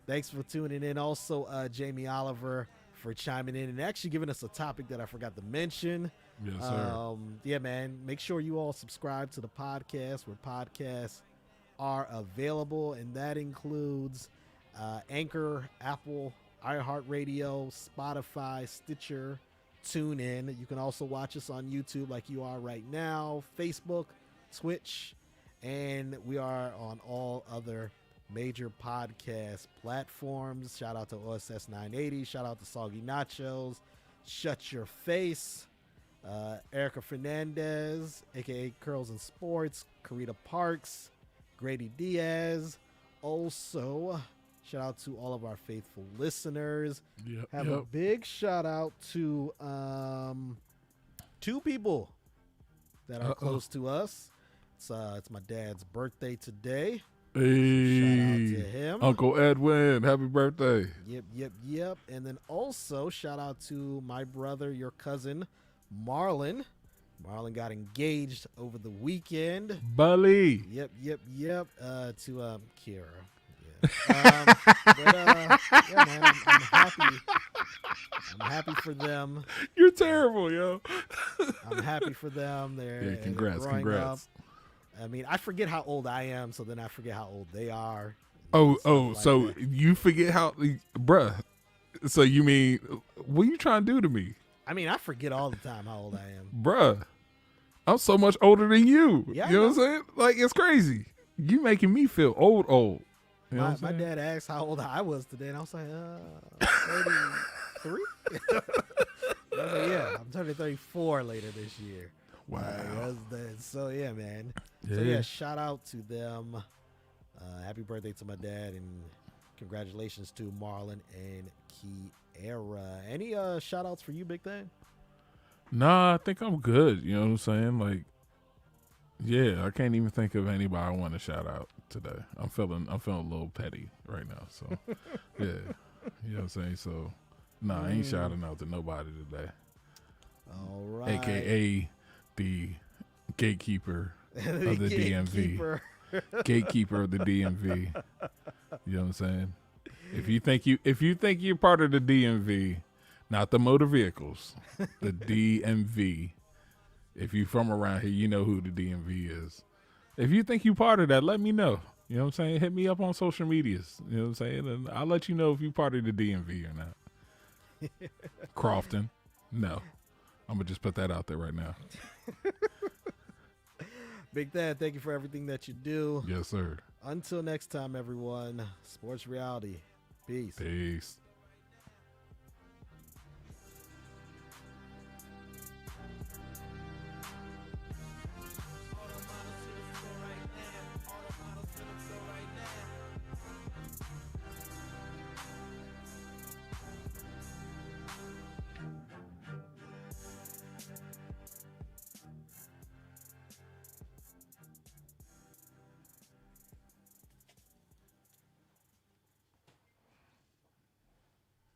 Thanks for tuning in. Also, Jamie Oliver for chiming in and actually giving us a topic that I forgot to mention. Yes, sir. Yeah, man. Make sure you all subscribe to the podcast where podcasts are available, and that includes Anchor, Apple, iHeartRadio, Spotify, Stitcher, TuneIn. You can also watch us on YouTube like you are right now, Facebook, Twitch, and we are on all other major podcast platforms. Shout out to OSS 980. Shout out to Soggy Nachos. Shut Your Face. Erica Fernandez, aka Curls and Sports. Karita Parks. Grady Diaz. Also, shout out to all of our faithful listeners. Have a big shout out to two people that are close to us. It's my dad's birthday today. Hey, Shout out to him. Uncle Edwin, happy birthday. Yep. And then also shout out to my brother, your cousin, Marlon. Marlon got engaged over the weekend. Bully. Yep. To Kira. Yeah. Yeah, man, I'm happy. I'm happy for them. You're terrible, yo. I'm happy for them. They're Congrats. Up. I mean, I forget how old I am, so then I forget how old they are. So That. you forget how, bruh. So you mean, what you trying to do to me? I mean, I forget all the time how old I am. Bruh, I'm so much older than you. Yeah, you know what I'm saying? Like, it's crazy. You making me feel old. You know what I'm My saying? dad asked how old I was today, and I was like, 33? Yeah, I'm turning 34 later this year. Wow. So, yeah, man. Yeah. So, yeah, shout out to them. Happy birthday to my dad, and congratulations to Marlon and Kiera. Any shout outs for you, Big Thad? Nah, I think I'm good. You know what I'm saying? Like, yeah, I can't even think of anybody I want to shout out today. I'm feeling a little petty right now. So, yeah, you know what I'm saying? So, nah, I ain't shouting out to nobody today. All right. AKA the gatekeeper of the DMV. Gatekeeper of the DMV. You know what I'm saying? If you think you're part of the DMV, not the motor vehicles, the DMV. If you're from around here, you know who the DMV is. If you think you're part of that, let me know. You know what I'm saying? Hit me up on social medias. You know what I'm saying? And I'll let you know if you're part of the DMV or not. Crofton. No. I'm going to just put that out there right now. Big Thad, thank you for everything that you do. Yes, sir. Until next time, everyone, Sports Reality. Peace. Peace.